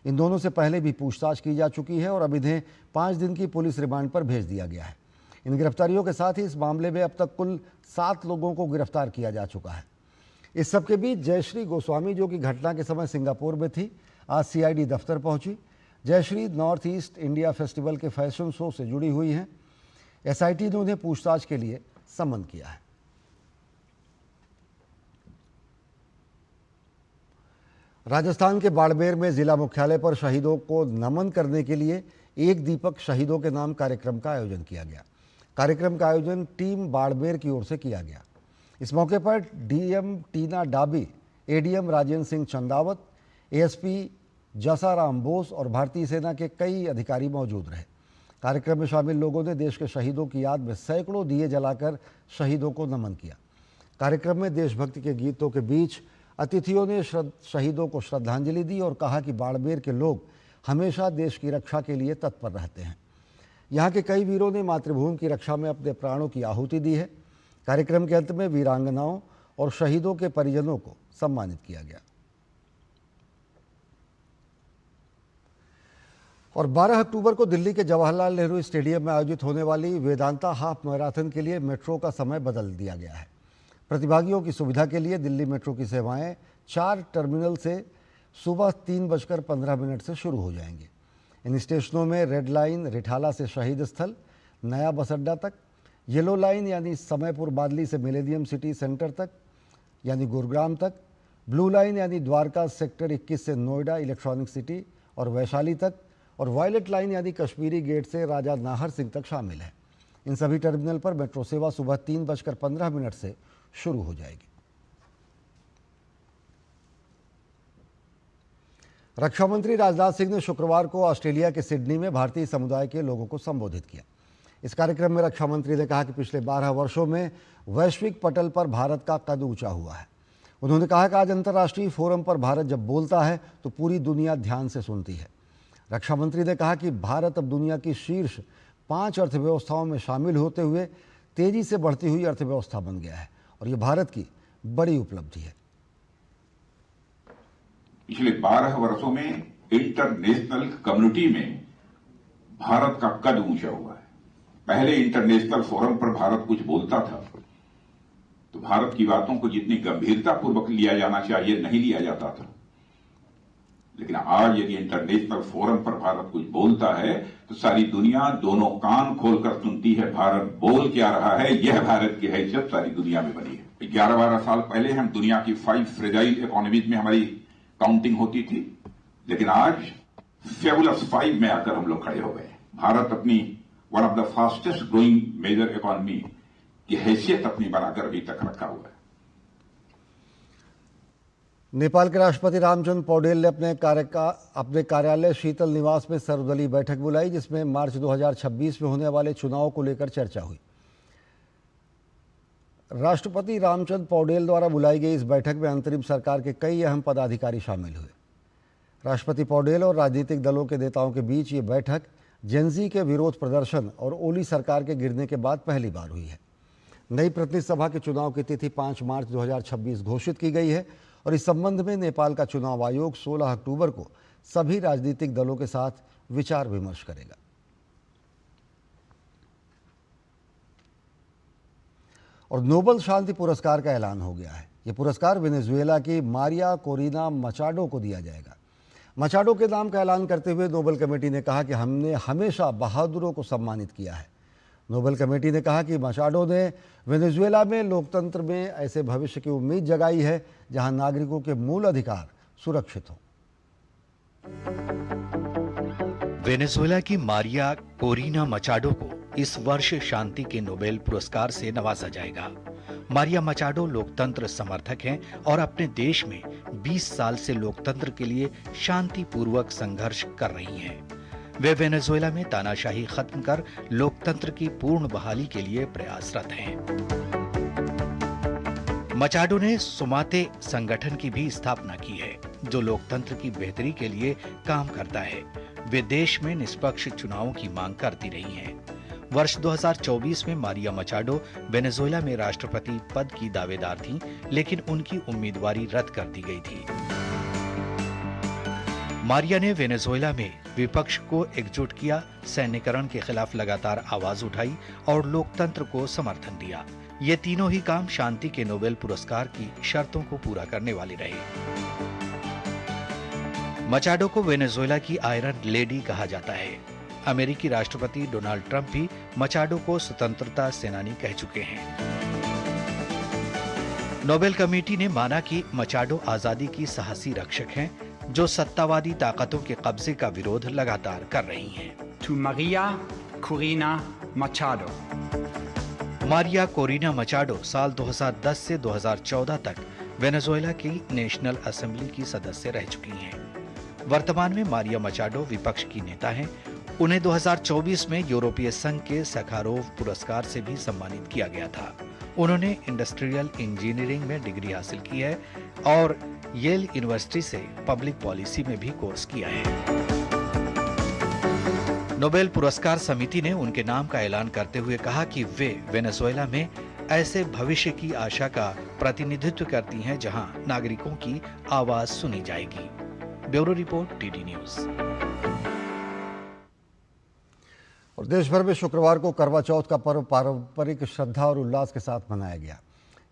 इन दोनों से पहले भी पूछताछ की जा चुकी है और अब इन्हें 5 दिन की पुलिस रिमांड पर भेज दिया गया है। इन गिरफ्तारियों के साथ ही इस मामले में अब तक कुल 7 लोगों को गिरफ्तार किया जा चुका है। इस सबके बीच जयश्री गोस्वामी, जो कि घटना के समय सिंगापुर में थी, आज CID दफ्तर पहुंची। Jayshree North East India festival के फैशन शो से जुड़ी हुई हैं। SIT ने उन्हें पूछताछ के लिए सम्मन किया है। राजस्थान के बाड़मेर में जिला मुख्यालय पर शहीदों को नमन करने के लिए एक दीपक शहीदों के नाम कार्यक्रम का आयोजन किया गया। कार्यक्रम का आयोजन टीम बाड़मेर की ओर से किया गया। इस मौके पर DM टीना डाबी, ADM राजेंद्र सिंह चंदावत, ASP जसाराम बोस और भारतीय सेना के कई अधिकारी मौजूद रहे। कार्यक्रम में शामिल लोगों ने देश के शहीदों की याद में सैकड़ों दिए जलाकर शहीदों को नमन किया। कार्यक्रम में देशभक्ति के गीतों के बीच अतिथियों ने शहीदों को श्रद्धांजलि दी और कहा कि बाड़मेर के लोग हमेशा देश की रक्षा के लिए तत्पर रहते हैं। यहाँ के कई वीरों ने मातृभूमि की रक्षा में अपने प्राणों की आहुति दी है। कार्यक्रम के अंत में वीरांगनाओं और शहीदों के परिजनों को सम्मानित किया गया। और 12 अक्टूबर को दिल्ली के जवाहरलाल नेहरू स्टेडियम में आयोजित होने वाली वेदांता हाफ मैराथन के लिए मेट्रो का समय बदल दिया गया है। प्रतिभागियों की सुविधा के लिए दिल्ली मेट्रो की सेवाएं 4 टर्मिनल से सुबह 3:15 से शुरू हो जाएंगी। इन स्टेशनों में रेड लाइन रिठाला से शहीद स्थल, नया बस अड्डा तक, येलो लाइन यानी समयपुर बादली से मिलेनियम सिटी सेंटर तक यानी गुरुग्राम तक, ब्लू लाइन यानी द्वारका सेक्टर 21 से नोएडा इलेक्ट्रॉनिक सिटी और वैशाली तक, और वायलेट लाइन यानी कश्मीरी गेट से राजा नाहर सिंह तक शामिल है। इन सभी टर्मिनल पर मेट्रो सेवा सुबह 3:15 से शुरू हो जाएगी। रक्षा मंत्री राजनाथ सिंह ने शुक्रवार को ऑस्ट्रेलिया के सिडनी में भारतीय समुदाय के लोगों को संबोधित किया। इस कार्यक्रम में रक्षा मंत्री ने कहा कि पिछले 12 वर्षों में वैश्विक पटल पर भारत का कद ऊंचा हुआ है। उन्होंने कहा कि आज अंतर्राष्ट्रीय फोरम पर भारत जब बोलता है तो पूरी दुनिया ध्यान से सुनती है। रक्षा मंत्री ने कहा कि भारत अब दुनिया की शीर्ष 5 अर्थव्यवस्थाओं में शामिल होते हुए तेजी से बढ़ती हुई अर्थव्यवस्था बन गया है और ये भारत की बड़ी उपलब्धि है। पिछले 12 वर्षों में इंटरनेशनल कम्युनिटी में भारत का कद ऊंचा हुआ है। पहले इंटरनेशनल फोरम पर भारत कुछ बोलता था तो भारत की बातों को जितनी गंभीरता पूर्वक लिया जाना चाहिए नहीं लिया जाता था, लेकिन आज यदि इंटरनेशनल फोरम पर भारत कुछ बोलता है तो सारी दुनिया दोनों कान खोलकर सुनती है। भारत बोल क्या रहा है, यह भारत की हैसियत सारी दुनिया में बनी है। 11-12 साल पहले हम दुनिया की 5 फ्रेजाइल इकोनॉमीज में हमारी काउंटिंग होती थी, लेकिन आज फेबुलस 5 में आकर हम लोग खड़े हो गए। भारत अपनी one of the fastest growing major economy की हैसियत अपनी बनाकर अभी तक रखा हुआ है। नेपाल के राष्ट्रपति रामचंद्र पौडेल ने अपने कार्यालय शीतल निवास में सर्वदलीय बैठक बुलाई, जिसमें मार्च 2026 में होने वाले चुनाव को लेकर चर्चा हुई। राष्ट्रपति रामचंद्र पौडेल द्वारा बुलाई गई इस बैठक में अंतरिम सरकार के कई अहम पदाधिकारी शामिल हुए। राष्ट्रपति पौडेल और राजनीतिक दलों के नेताओं के बीच ये बैठक जेनजी के विरोध प्रदर्शन और ओली सरकार के गिरने के बाद पहली बार हुई है। नई प्रतिनिधि सभा के चुनाव की तिथि 5 मार्च 2026 घोषित की गई है और इस संबंध में नेपाल का चुनाव आयोग 16 अक्टूबर को सभी राजनीतिक दलों के साथ विचार विमर्श करेगा। और नोबेल शांति पुरस्कार का ऐलान हो गया है। ये पुरस्कार वेनेजुएला की मारिया कोरिना मचाडो को दिया जाएगा। मचाडो के नाम का ऐलान करते हुए नोबेल कमेटी ने कहा कि हमने हमेशा बहादुरों को सम्मानित किया है। नोबेल कमेटी ने कहा कि मचाडो ने वेनेजुएला में लोकतंत्र में ऐसे भविष्य की उम्मीद जगाई है जहां नागरिकों के मूल अधिकार सुरक्षित हों। वेनेजुएला की मारिया कोरिना मचाडो को इस वर्ष शांति के नोबेल पुरस्कार से नवाजा जाएगा। मारिया मचाडो लोकतंत्र समर्थक हैं और अपने देश में 20 साल से लोकतंत्र के लिए शांतिपूर्वक संघर्ष कर रही हैं। वे वेनेजुएला में तानाशाही खत्म कर लोकतंत्र की पूर्ण बहाली के लिए प्रयासरत हैं। मचाडो ने सुमाते संगठन की भी स्थापना की है, जो लोकतंत्र की बेहतरी के लिए काम करता है। वे देश में निष्पक्ष चुनावों की मांग करती रही हैं। वर्ष 2024 में मारिया मचाडो वेनेजुएला में राष्ट्रपति पद की दावेदार थीं, लेकिन उनकी उम्मीदवारी रद्द कर दी गई थी। मारिया ने वेनेजुएला में विपक्ष को एकजुट किया, सैन्यकरण के खिलाफ लगातार आवाज उठाई और लोकतंत्र को समर्थन दिया। ये तीनों ही काम शांति के नोबेल पुरस्कार की शर्तों को पूरा करने वाले रहे। मचाडो को वेनेजुएला की आयरन लेडी कहा जाता है। अमेरिकी राष्ट्रपति डोनाल्ड ट्रंप भी मचाडो को स्वतंत्रता सेनानी कह चुके हैं। नोबेल कमेटी ने माना कि मचाडो आजादी की साहसी रक्षक हैं, जो सत्तावादी ताकतों के कब्जे का विरोध लगातार कर रही हैं। To Maria Corina Machado। Maria Corina Machado साल 2010 से 2014 तक वेनेजुएला की नेशनल असेंबली की सदस्य रह चुकी हैं। वर्तमान में मारिया मचाडो विपक्ष की नेता हैं। उन्हें 2024 में यूरोपीय संघ के सखारोव पुरस्कार से भी सम्मानित किया गया था। उन्होंने इंडस्ट्रियल इंजीनियरिंग में डिग्री हासिल की है और येल यूनिवर्सिटी से पब्लिक पॉलिसी में भी कोर्स किया है। नोबेल पुरस्कार समिति ने उनके नाम का ऐलान करते हुए कहा कि वे वेनेजुएला में ऐसे भविष्य की आशा का प्रतिनिधित्व करती हैं जहां नागरिकों की आवाज सुनी जाएगी। Bureau report, TD news. और देश भर में शुक्रवार को करवा चौथ का पर्व पारंपरिक श्रद्धा और उल्लास के साथ मनाया गया।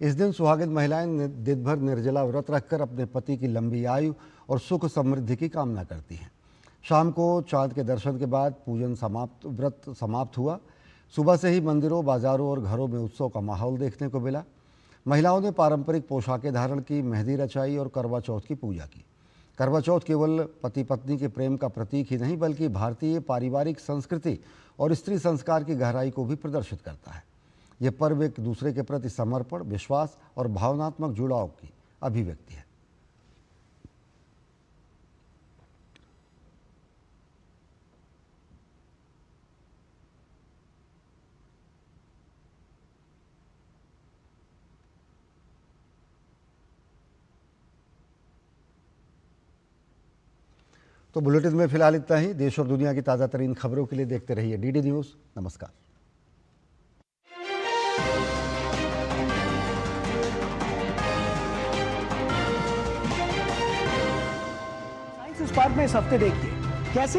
इस दिन सुहागिन महिलाएं दिन भर निर्जला व्रत रखकर अपने पति की लंबी आयु और सुख समृद्धि की कामना करती हैं। शाम को चांद के दर्शन के बाद व्रत समाप्त हुआ। सुबह से ही मंदिरों, बाजारों और घरों में उत्सव का माहौल देखने को मिला। महिलाओं ने पारंपरिक पोशाकें धारण की, मेहंदी रचाई और करवा चौथ की पूजा की। करवा चौथ केवल पति पत्नी के प्रेम का प्रतीक ही नहीं बल्कि भारतीय पारिवारिक संस्कृति और स्त्री संस्कार की गहराई को भी प्रदर्शित करता है। यह पर्व एक दूसरे के प्रति समर्पण, विश्वास और भावनात्मक जुड़ाव की अभिव्यक्ति है। तो बुलेटिन में फिलहाल इतना ही। देश और दुनिया की ताज़ा तरीन खबरों के लिए देखते रहिए डीडी न्यूज़। नमस्कार। साइंस स्पार्क में इस हफ्ते देखिए कैसे